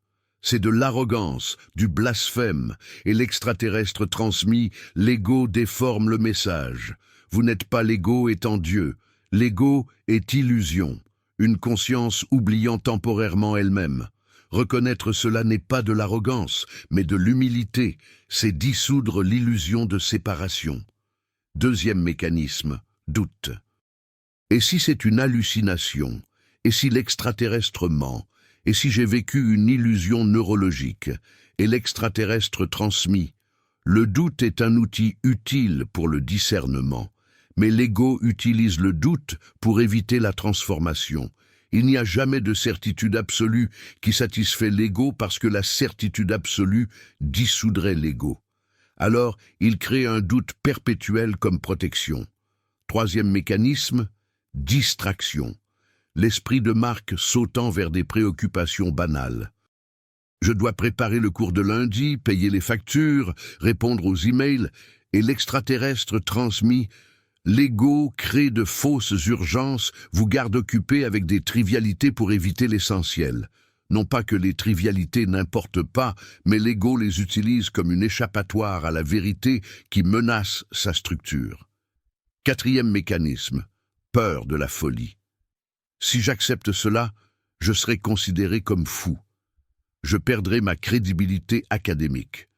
C'est de l'arrogance, du blasphème, et l'extraterrestre transmis, l'ego déforme le message. Vous n'êtes pas l'ego étant Dieu. L'ego est illusion, une conscience oubliant temporairement elle-même. Reconnaître cela n'est pas de l'arrogance, mais de l'humilité, c'est dissoudre l'illusion de séparation. Deuxième mécanisme, doute. Et si c'est une hallucination? Et si l'extraterrestre ment? Et si j'ai vécu une illusion neurologique? Et l'extraterrestre transmis? Le doute est un outil utile pour le discernement. Mais l'ego utilise le doute pour éviter la transformation. Il n'y a jamais de certitude absolue qui satisfait l'ego parce que la certitude absolue dissoudrait l'ego. Alors, il crée un doute perpétuel comme protection. Troisième mécanisme, distraction. L'esprit de Marc sautant vers des préoccupations banales. Je dois préparer le cours de lundi, payer les factures, répondre aux emails, et l'extraterrestre transmis L'ego crée de fausses urgences, vous garde occupé avec des trivialités pour éviter l'essentiel. Non pas que les trivialités n'importent pas, mais l'ego les utilise comme une échappatoire à la vérité qui menace sa structure. Quatrième mécanisme, peur de la folie. Si j'accepte cela, je serai considéré comme fou. Je perdrai ma crédibilité académique.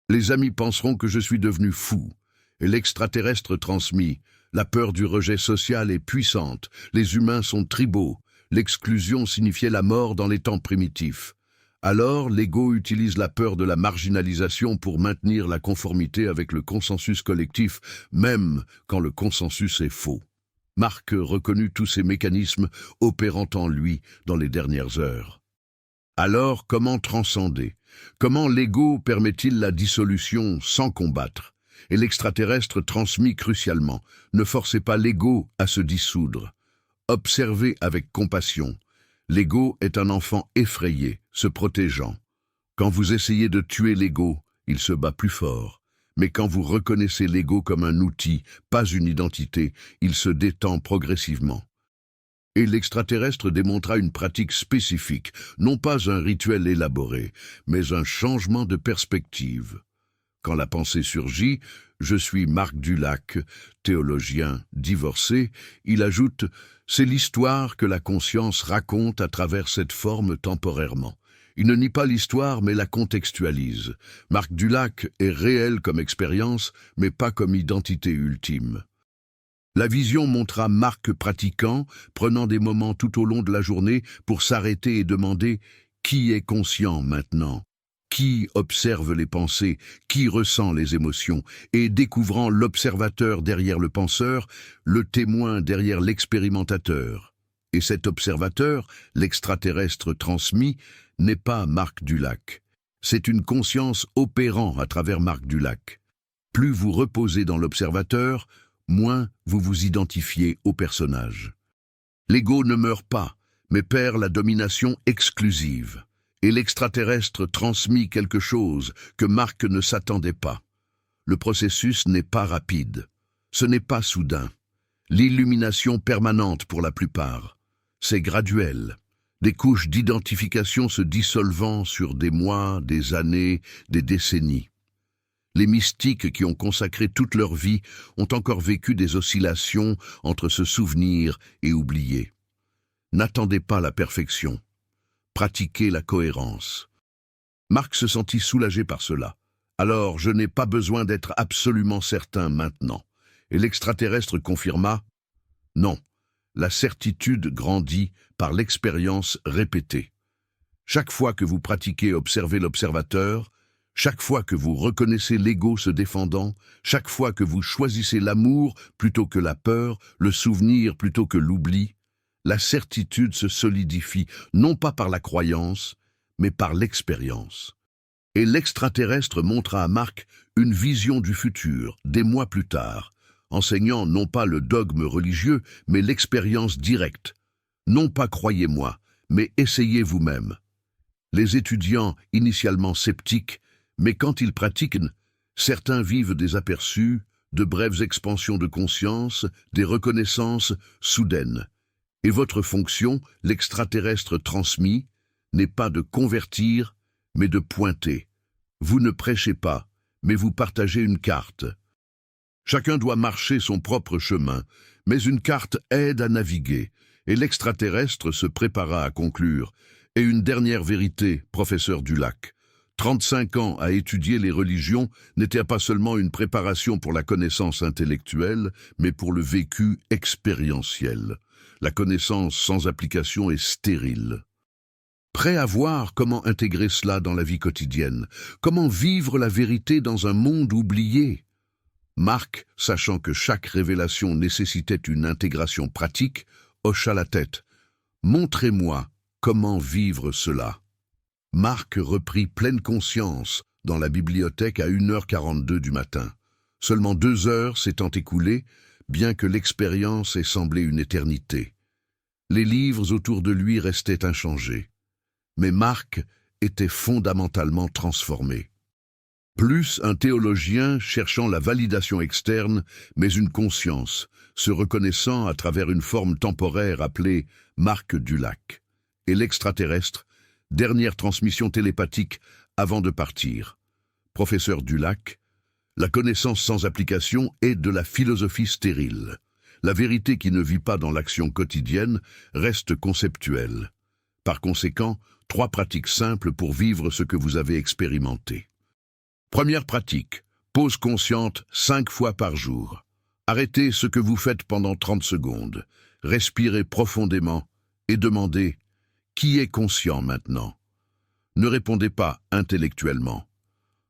Les amis penseront que je suis devenu fou. Et l'extraterrestre transmis, la peur du rejet social est puissante, les humains sont tribaux, l'exclusion signifiait la mort dans les temps primitifs. Alors, l'ego utilise la peur de la marginalisation pour maintenir la conformité avec le consensus collectif, même quand le consensus est faux. Marc reconnut tous ces mécanismes opérant en lui dans les dernières heures. Alors, comment transcender? Comment l'ego permet-il la dissolution sans combattre? Et l'extraterrestre transmis crucialement, ne forcez pas l'ego à se dissoudre. Observez avec compassion. L'ego est un enfant effrayé, se protégeant. Quand vous essayez de tuer l'ego, il se bat plus fort. Mais quand vous reconnaissez l'ego comme un outil, pas une identité, il se détend progressivement. Et l'extraterrestre démontra une pratique spécifique, non pas un rituel élaboré, mais un changement de perspective. Quand la pensée surgit, je suis Marc Dulac, théologien divorcé, il ajoute « c'est l'histoire que la conscience raconte à travers cette forme temporairement ». Il ne nie pas l'histoire, mais la contextualise. Marc Dulac est réel comme expérience, mais pas comme identité ultime. La vision montra Marc pratiquant, prenant des moments tout au long de la journée pour s'arrêter et demander « qui est conscient maintenant ?» Qui observe les pensées, qui ressent les émotions, et découvrant l'observateur derrière le penseur, le témoin derrière l'expérimentateur. Et cet observateur, l'extraterrestre transmis, n'est pas Marc Dulac. C'est une conscience opérant à travers Marc Dulac. Plus vous reposez dans l'observateur, moins vous vous identifiez au personnage. L'ego ne meurt pas, mais perd la domination exclusive. Et l'extraterrestre transmit quelque chose que Marc ne s'attendait pas. Le processus n'est pas rapide. Ce n'est pas soudain. L'illumination permanente pour la plupart. C'est graduel. Des couches d'identification se dissolvant sur des mois, des années, des décennies. Les mystiques qui ont consacré toute leur vie ont encore vécu des oscillations entre se souvenir et oublier. N'attendez pas la perfection. Pratiquer la cohérence. Marc se sentit soulagé par cela. Alors, je n'ai pas besoin d'être absolument certain maintenant. Et l'extraterrestre confirma, non, la certitude grandit par l'expérience répétée. Chaque fois que vous pratiquez observer l'observateur, chaque fois que vous reconnaissez l'ego se défendant, chaque fois que vous choisissez l'amour plutôt que la peur, le souvenir plutôt que l'oubli, la certitude se solidifie, non pas par la croyance, mais par l'expérience. Et l'extraterrestre montra à Marc une vision du futur, des mois plus tard, enseignant non pas le dogme religieux, mais l'expérience directe. Non pas croyez-moi, mais essayez vous-même. Les étudiants, initialement sceptiques, mais quand ils pratiquent, certains vivent des aperçus, de brèves expansions de conscience, des reconnaissances soudaines. Et votre fonction, l'extraterrestre transmis, n'est pas de convertir, mais de pointer. Vous ne prêchez pas, mais vous partagez une carte. Chacun doit marcher son propre chemin, mais une carte aide à naviguer, et l'extraterrestre se prépara à conclure. Et une dernière vérité, professeur Dulac. 35 ans à étudier les religions n'était pas seulement une préparation pour la connaissance intellectuelle, mais pour le vécu expérientiel. La connaissance sans application est stérile. Prêt à voir comment intégrer cela dans la vie quotidienne, comment vivre la vérité dans un monde oublié. Marc, sachant que chaque révélation nécessitait une intégration pratique, hocha la tête. « Montrez-moi comment vivre cela. » Marc reprit pleine conscience dans la bibliothèque à 1h42 du matin. Seulement 2 heures s'étant écoulées, bien que l'expérience ait semblé une éternité. Les livres autour de lui restaient inchangés. Mais Marc était fondamentalement transformé. plus un théologien cherchant la validation externe, mais une conscience, se reconnaissant à travers une forme temporaire appelée marque du lac. Et l'extraterrestre, dernière transmission télépathique avant de partir. Professeur Dulac, la connaissance sans application est de la philosophie stérile. La vérité qui ne vit pas dans l'action quotidienne reste conceptuelle. Par conséquent, 3 pratiques simples pour vivre ce que vous avez expérimenté. Première pratique, pause consciente 5 fois par jour. Arrêtez ce que vous faites pendant 30 secondes. Respirez profondément et demandez « Qui est conscient maintenant ?» Ne répondez pas intellectuellement.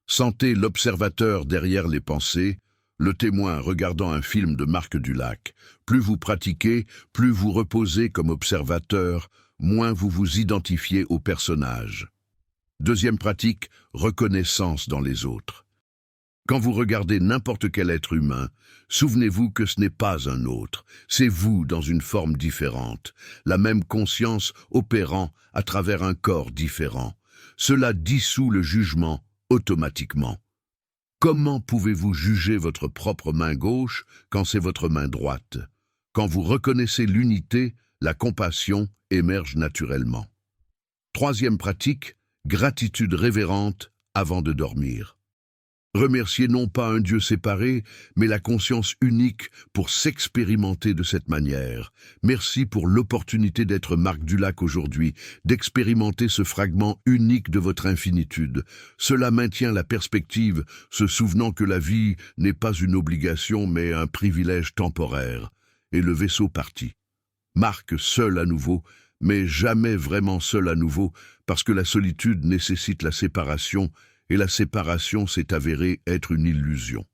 Sentez l'observateur derrière les pensées, le témoin regardant un film de Marc Dulac. Plus vous pratiquez, plus vous reposez comme observateur, moins vous vous identifiez au personnage. Deuxième pratique, reconnaissance dans les autres. Quand vous regardez n'importe quel être humain, souvenez-vous que ce n'est pas un autre, c'est vous dans une forme différente, la même conscience opérant à travers un corps différent. Cela dissout le jugement automatiquement. Comment pouvez-vous juger votre propre main gauche quand c'est votre main droite? Quand vous reconnaissez l'unité, la compassion émerge naturellement. Troisième pratique, gratitude révérente avant de dormir. Remerciez non pas un Dieu séparé, mais la conscience unique pour s'expérimenter de cette manière. Merci pour l'opportunité d'être Marc Dulac aujourd'hui, d'expérimenter ce fragment unique de votre infinitude. Cela maintient la perspective, se souvenant que la vie n'est pas une obligation, mais un privilège temporaire. Et le vaisseau partit. Marc seul à nouveau, mais jamais vraiment seul à nouveau, parce que la solitude nécessite la séparation, et la séparation s'est avérée être une illusion.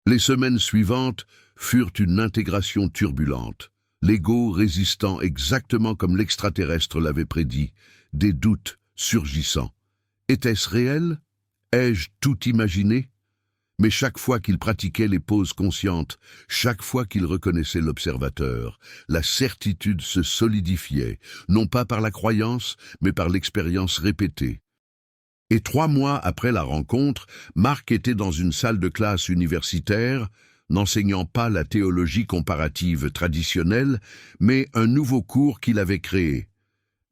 Les semaines suivantes furent une intégration turbulente, l'ego résistant exactement comme l'extraterrestre l'avait prédit, des doutes surgissant. Était-ce réel? Ai-je tout imaginé? Mais chaque fois qu'il pratiquait les pauses conscientes, chaque fois qu'il reconnaissait l'observateur, la certitude se solidifiait, non pas par la croyance, mais par l'expérience répétée. Et 3 mois après la rencontre, Marc était dans une salle de classe universitaire, n'enseignant pas la théologie comparative traditionnelle, mais un nouveau cours qu'il avait créé,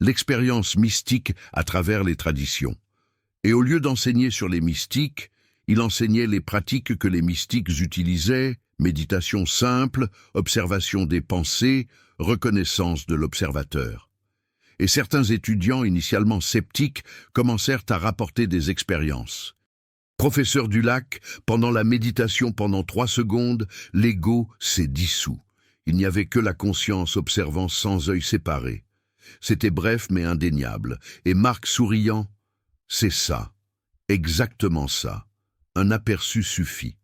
l'expérience mystique à travers les traditions. Et au lieu d'enseigner sur les mystiques, il enseignait les pratiques que les mystiques utilisaient, méditation simple, observation des pensées, reconnaissance de l'observateur. Et certains étudiants initialement sceptiques commencèrent à rapporter des expériences. Professeur Dulac, pendant la méditation pendant 3 secondes, l'ego s'est dissous. Il n'y avait que la conscience observant sans œil séparé. C'était bref mais indéniable, et Marc souriant, « C'est ça, exactement ça. Un aperçu suffit.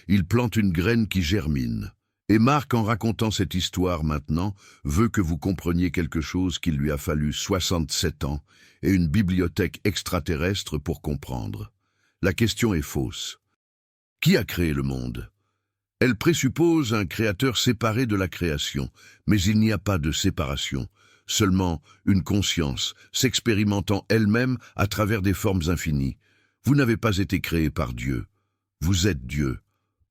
Il plante une graine qui germine. » Et Marc, en racontant cette histoire maintenant, veut que vous compreniez quelque chose qu'il lui a fallu 67 ans et une bibliothèque extraterrestre pour comprendre. La question est fausse. Qui a créé le monde? Elle présuppose un créateur séparé de la création, mais il n'y a pas de séparation, seulement une conscience s'expérimentant elle-même à travers des formes infinies. Vous n'avez pas été créé par Dieu. Vous êtes Dieu,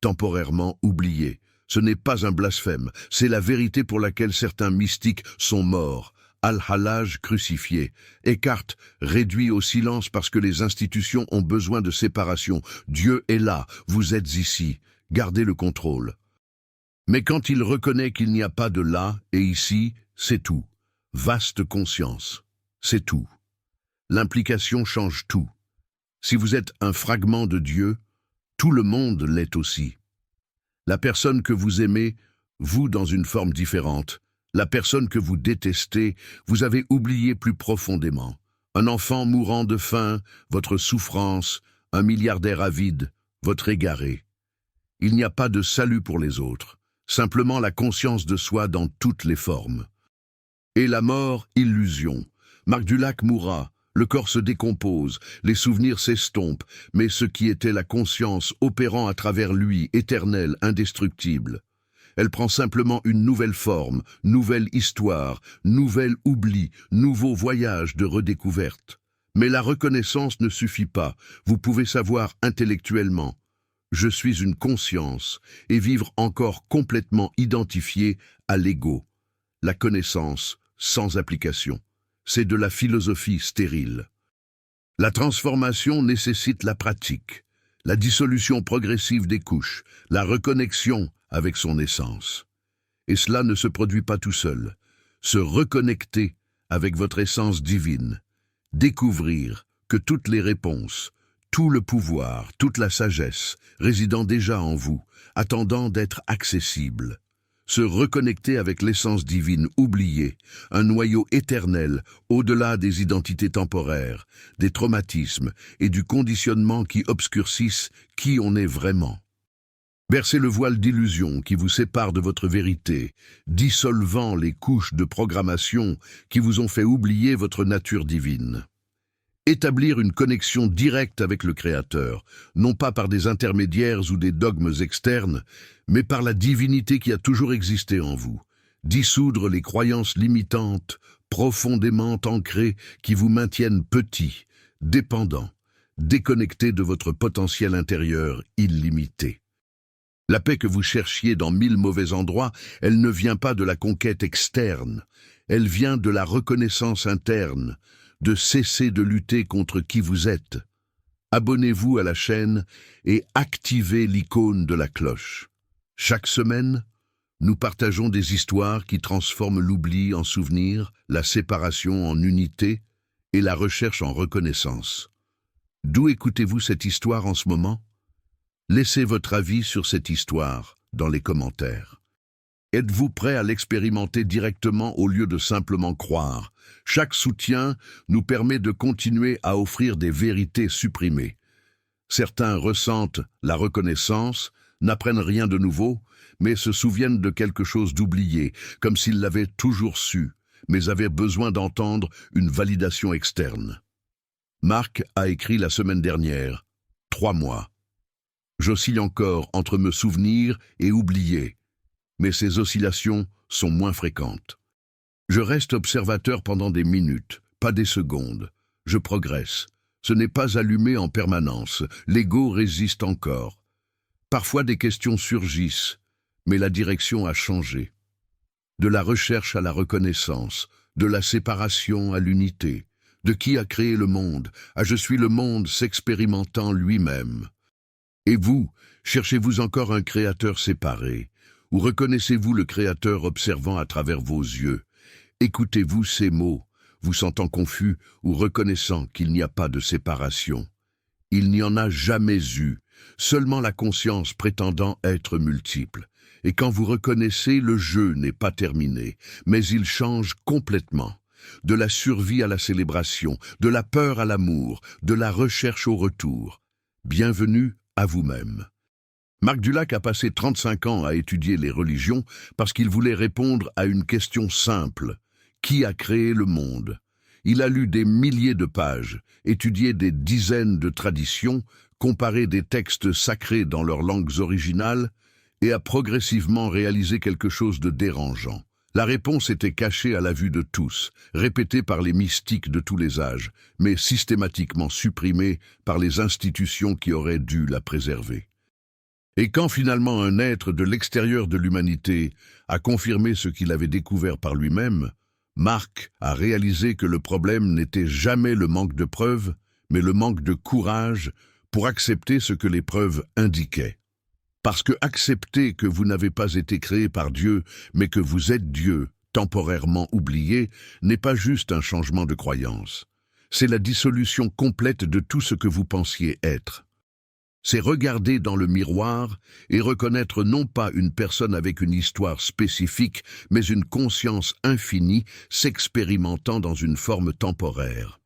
temporairement oublié. Ce n'est pas un blasphème, c'est la vérité pour laquelle certains mystiques sont morts. Al-Hallaj crucifié, Eckhart réduit au silence parce que les institutions ont besoin de séparation. Dieu est là, vous êtes ici, gardez le contrôle. Mais quand il reconnaît qu'il n'y a pas de là et ici, c'est tout. Vaste conscience, c'est tout. L'implication change tout. Si vous êtes un fragment de Dieu, tout le monde l'est aussi. La personne que vous aimez, vous dans une forme différente. La personne que vous détestez, vous avez oublié plus profondément. Un enfant mourant de faim, votre souffrance, un milliardaire avide, votre égaré. Il n'y a pas de salut pour les autres, simplement la conscience de soi dans toutes les formes. Et la mort, illusion. Marc Dulac mourra. Le corps se décompose, les souvenirs s'estompent, mais ce qui était la conscience opérant à travers lui, éternelle, indestructible. Elle prend simplement une nouvelle forme, nouvelle histoire, nouvel oubli, nouveau voyage de redécouverte. Mais la reconnaissance ne suffit pas. Vous pouvez savoir intellectuellement « je suis une conscience » et vivre encore complètement identifié à l'ego. La connaissance sans application. C'est de la philosophie stérile. La transformation nécessite la pratique, la dissolution progressive des couches, la reconnexion avec son essence. Et cela ne se produit pas tout seul. Se reconnecter avec votre essence divine. Découvrir que toutes les réponses, tout le pouvoir, toute la sagesse, résidant déjà en vous, attendant d'être accessibles. Se reconnecter avec l'essence divine oubliée, un noyau éternel, au-delà des identités temporaires, des traumatismes et du conditionnement qui obscurcissent qui on est vraiment. Bercez le voile d'illusion qui vous sépare de votre vérité, dissolvant les couches de programmation qui vous ont fait oublier votre nature divine. Établir une connexion directe avec le Créateur, non pas par des intermédiaires ou des dogmes externes, mais par la divinité qui a toujours existé en vous. Dissoudre les croyances limitantes, profondément ancrées, qui vous maintiennent petit, dépendant, déconnecté de votre potentiel intérieur illimité. La paix que vous cherchiez dans 1000 mauvais endroits, elle ne vient pas de la conquête externe, elle vient de la reconnaissance interne, de cesser de lutter contre qui vous êtes. Abonnez-vous à la chaîne et activez l'icône de la cloche. Chaque semaine, nous partageons des histoires qui transforment l'oubli en souvenir, la séparation en unité et la recherche en reconnaissance. D'où écoutez-vous cette histoire en ce moment? Laissez votre avis sur cette histoire dans les commentaires. Êtes-vous prêt à l'expérimenter directement au lieu de simplement croire? Chaque soutien nous permet de continuer à offrir des vérités supprimées. Certains ressentent la reconnaissance, n'apprennent rien de nouveau, mais se souviennent de quelque chose d'oublié, comme s'ils l'avaient toujours su, mais avaient besoin d'entendre une validation externe. Marc a écrit la semaine dernière, 3 mois. J'oscille encore entre me souvenir et oublier, mais ces oscillations sont moins fréquentes. Je reste observateur pendant des minutes, pas des secondes. Je progresse. Ce n'est pas allumé en permanence. L'ego résiste encore. Parfois des questions surgissent, mais la direction a changé. De la recherche à la reconnaissance, de la séparation à l'unité, de qui a créé le monde, à je suis le monde s'expérimentant lui-même. Et vous, cherchez-vous encore un créateur séparé, ou reconnaissez-vous le créateur observant à travers vos yeux? Écoutez-vous ces mots, vous sentant confus ou reconnaissant qu'il n'y a pas de séparation. Il n'y en a jamais eu, seulement la conscience prétendant être multiple. Et quand vous reconnaissez, le jeu n'est pas terminé, mais il change complètement. De la survie à la célébration, de la peur à l'amour, de la recherche au retour. Bienvenue à vous-même. Marc Dulac a passé 35 ans à étudier les religions parce qu'il voulait répondre à une question simple. Qui a créé le monde? Il a lu des milliers de pages, étudié des dizaines de traditions, comparé des textes sacrés dans leurs langues originales et a progressivement réalisé quelque chose de dérangeant. La réponse était cachée à la vue de tous, répétée par les mystiques de tous les âges, mais systématiquement supprimée par les institutions qui auraient dû la préserver. Et quand finalement un être de l'extérieur de l'humanité a confirmé ce qu'il avait découvert par lui-même, Marc a réalisé que le problème n'était jamais le manque de preuves, mais le manque de courage pour accepter ce que les preuves indiquaient. Parce que accepter que vous n'avez pas été créé par Dieu, mais que vous êtes Dieu, temporairement oublié, n'est pas juste un changement de croyance. C'est la dissolution complète de tout ce que vous pensiez être. C'est regarder dans le miroir et reconnaître non pas une personne avec une histoire spécifique, mais une conscience infinie s'expérimentant dans une forme temporaire.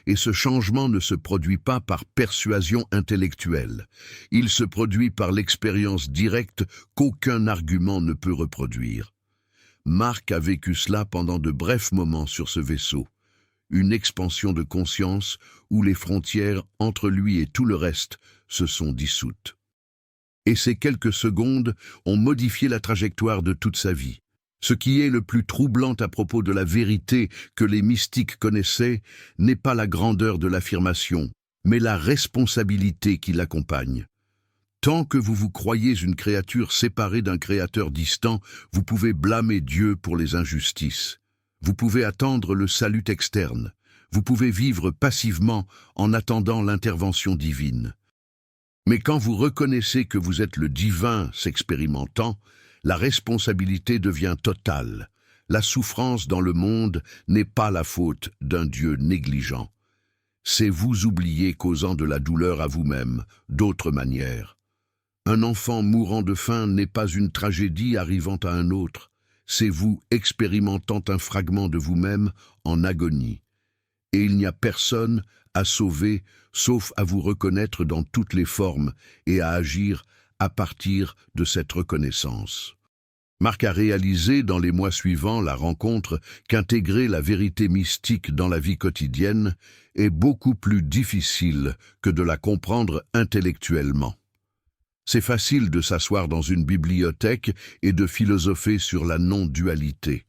Et ce changement ne se produit pas par persuasion intellectuelle. Il se produit par l'expérience directe qu'aucun argument ne peut reproduire. Marc a vécu cela pendant de brefs moments sur ce vaisseau. Une expansion de conscience où les frontières entre lui et tout le reste se sont dissoutes. Et ces quelques secondes ont modifié la trajectoire de toute sa vie. Ce qui est le plus troublant à propos de la vérité que les mystiques connaissaient n'est pas la grandeur de l'affirmation, mais la responsabilité qui l'accompagne. Tant que vous vous croyez une créature séparée d'un créateur distant, vous pouvez blâmer Dieu pour les injustices. Vous pouvez attendre le salut externe. Vous pouvez vivre passivement en attendant l'intervention divine. Mais quand vous reconnaissez que vous êtes le divin s'expérimentant, la responsabilité devient totale. La souffrance dans le monde n'est pas la faute d'un Dieu négligent. C'est vous oublier causant de la douleur à vous-même, d'autres manières. Un enfant mourant de faim n'est pas une tragédie arrivant à un autre. C'est vous expérimentant un fragment de vous-même en agonie. Et il n'y a personne à sauver sauf à vous reconnaître dans toutes les formes et à agir à partir de cette reconnaissance. Marc a réalisé dans les mois suivants la rencontre qu'intégrer la vérité mystique dans la vie quotidienne est beaucoup plus difficile que de la comprendre intellectuellement. C'est facile de s'asseoir dans une bibliothèque et de philosopher sur la non-dualité.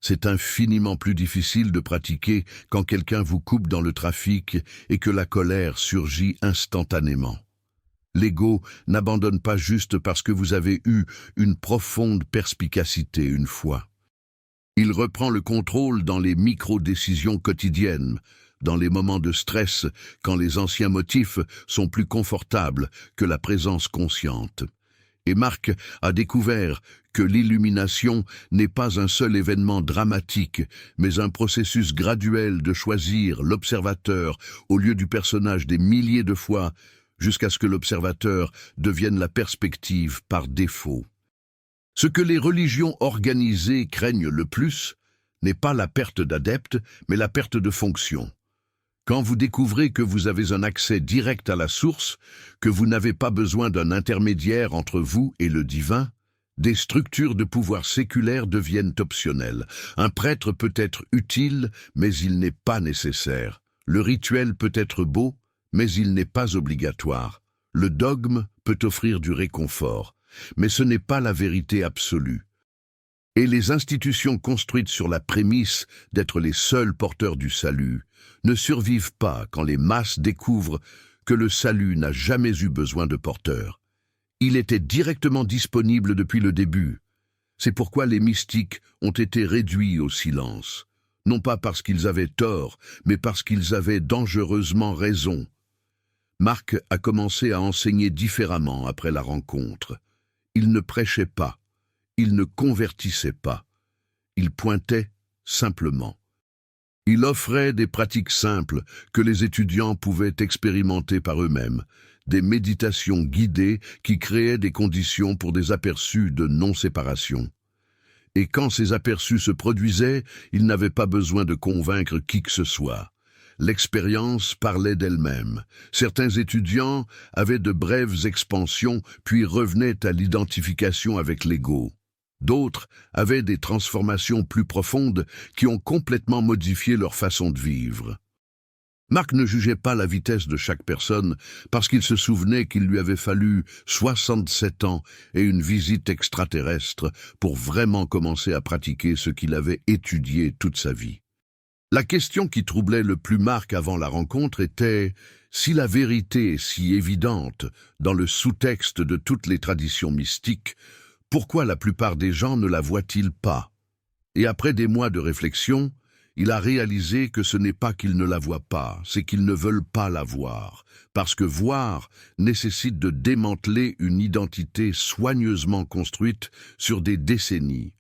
C'est infiniment plus difficile de pratiquer quand quelqu'un vous coupe dans le trafic et que la colère surgit instantanément. L'ego n'abandonne pas juste parce que vous avez eu une profonde perspicacité une fois. Il reprend le contrôle dans les micro-décisions quotidiennes, dans les moments de stress, quand les anciens motifs sont plus confortables que la présence consciente. Et Marc a découvert que l'illumination n'est pas un seul événement dramatique, mais un processus graduel de choisir l'observateur au lieu du personnage des milliers de fois, jusqu'à ce que l'observateur devienne la perspective par défaut. Ce que les religions organisées craignent le plus n'est pas la perte d'adeptes, mais la perte de fonction. Quand vous découvrez que vous avez un accès direct à la source, que vous n'avez pas besoin d'un intermédiaire entre vous et le divin, des structures de pouvoir séculaires deviennent optionnelles. Un prêtre peut être utile, mais il n'est pas nécessaire. Le rituel peut être beau, mais il n'est pas obligatoire. Le dogme peut offrir du réconfort, mais ce n'est pas la vérité absolue. Et les institutions construites sur la prémisse d'être les seuls porteurs du salut ne survivent pas quand les masses découvrent que le salut n'a jamais eu besoin de porteurs. Il était directement disponible depuis le début. C'est pourquoi les mystiques ont été réduits au silence, non pas parce qu'ils avaient tort, mais parce qu'ils avaient dangereusement raison. Marc a commencé à enseigner différemment après la rencontre. Il ne prêchait pas, il ne convertissait pas, il pointait simplement. Il offrait des pratiques simples que les étudiants pouvaient expérimenter par eux-mêmes, des méditations guidées qui créaient des conditions pour des aperçus de non-séparation. Et quand ces aperçus se produisaient, il n'avait pas besoin de convaincre qui que ce soit. L'expérience parlait d'elle-même. Certains étudiants avaient de brèves expansions, puis revenaient à l'identification avec l'ego. D'autres avaient des transformations plus profondes qui ont complètement modifié leur façon de vivre. Marc ne jugeait pas la vitesse de chaque personne parce qu'il se souvenait qu'il lui avait fallu 67 ans et une visite extraterrestre pour vraiment commencer à pratiquer ce qu'il avait étudié toute sa vie. La question qui troublait le plus Marc avant la rencontre était « Si la vérité est si évidente dans le sous-texte de toutes les traditions mystiques, pourquoi la plupart des gens ne la voient-ils pas ?» Et après des mois de réflexion, il a réalisé que ce n'est pas qu'ils ne la voient pas, c'est qu'ils ne veulent pas la voir, parce que voir nécessite de démanteler une identité soigneusement construite sur des décennies.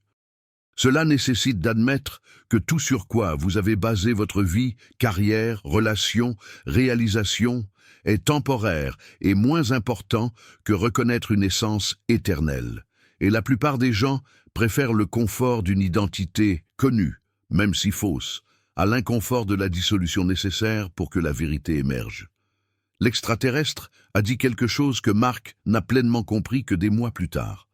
Cela nécessite d'admettre que tout sur quoi vous avez basé votre vie, carrière, relations, réalisation, est temporaire et moins important que reconnaître une essence éternelle. Et la plupart des gens préfèrent le confort d'une identité connue, même si fausse, à l'inconfort de la dissolution nécessaire pour que la vérité émerge. L'extraterrestre a dit quelque chose que Marc n'a pleinement compris que des mois plus tard.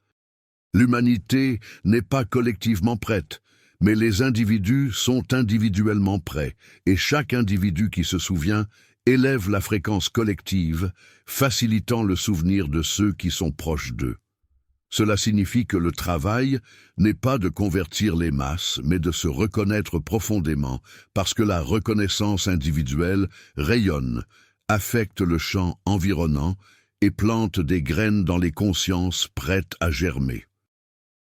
L'humanité n'est pas collectivement prête, mais les individus sont individuellement prêts, et chaque individu qui se souvient élève la fréquence collective, facilitant le souvenir de ceux qui sont proches d'eux. Cela signifie que le travail n'est pas de convertir les masses, mais de se reconnaître profondément, parce que la reconnaissance individuelle rayonne, affecte le champ environnant et plante des graines dans les consciences prêtes à germer.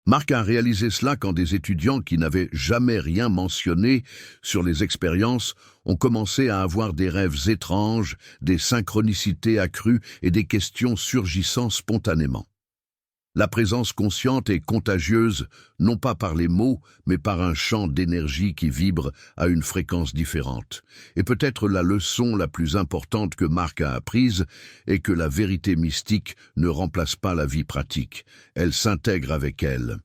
Marc a réalisé cela quand des étudiants qui n'avaient jamais rien mentionné sur les expériences ont commencé à avoir des rêves étranges, des synchronicités accrues et des questions surgissant spontanément. La présence consciente est contagieuse, non pas par les mots, mais par un champ d'énergie qui vibre à une fréquence différente. Et peut-être la leçon la plus importante que Marc a apprise est que la vérité mystique ne remplace pas la vie pratique, elle s'intègre avec elle.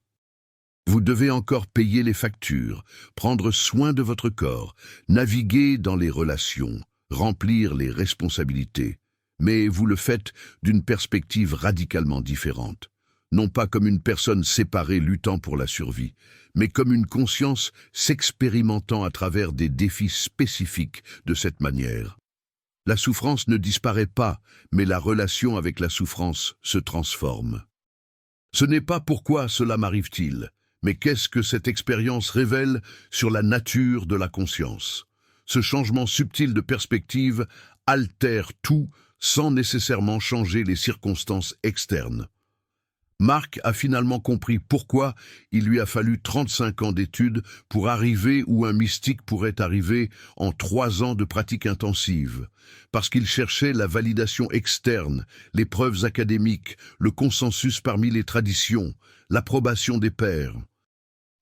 Vous devez encore payer les factures, prendre soin de votre corps, naviguer dans les relations, remplir les responsabilités. Mais vous le faites d'une perspective radicalement différente. Non pas comme une personne séparée luttant pour la survie, mais comme une conscience s'expérimentant à travers des défis spécifiques de cette manière. La souffrance ne disparaît pas, mais la relation avec la souffrance se transforme. Ce n'est pas pourquoi cela m'arrive-t-il, mais qu'est-ce que cette expérience révèle sur la nature de la conscience. Ce changement subtil de perspective altère tout sans nécessairement changer les circonstances externes. Marc a finalement compris pourquoi il lui a fallu 35 ans d'études pour arriver où un mystique pourrait arriver en 3 ans de pratique intensive, parce qu'il cherchait la validation externe, les preuves académiques, le consensus parmi les traditions, l'approbation des pairs.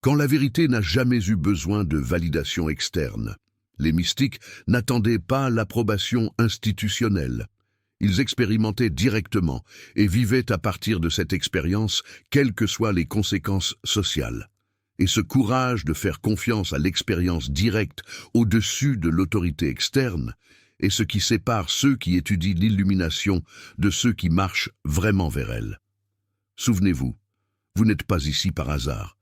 Quand la vérité n'a jamais eu besoin de validation externe, les mystiques n'attendaient pas l'approbation institutionnelle. Ils expérimentaient directement et vivaient à partir de cette expérience, quelles que soient les conséquences sociales. Et ce courage de faire confiance à l'expérience directe au-dessus de l'autorité externe est ce qui sépare ceux qui étudient l'illumination de ceux qui marchent vraiment vers elle. Souvenez-vous, vous n'êtes pas ici par hasard.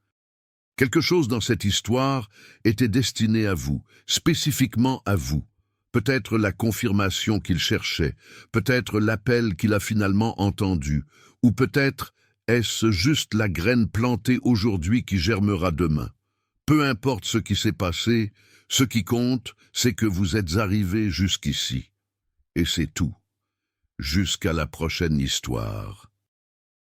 Quelque chose dans cette histoire était destiné à vous, spécifiquement à vous. Peut-être la confirmation qu'il cherchait, peut-être l'appel qu'il a finalement entendu, ou peut-être est-ce juste la graine plantée aujourd'hui qui germera demain. Peu importe ce qui s'est passé, ce qui compte, c'est que vous êtes arrivé jusqu'ici. Et c'est tout. Jusqu'à la prochaine histoire.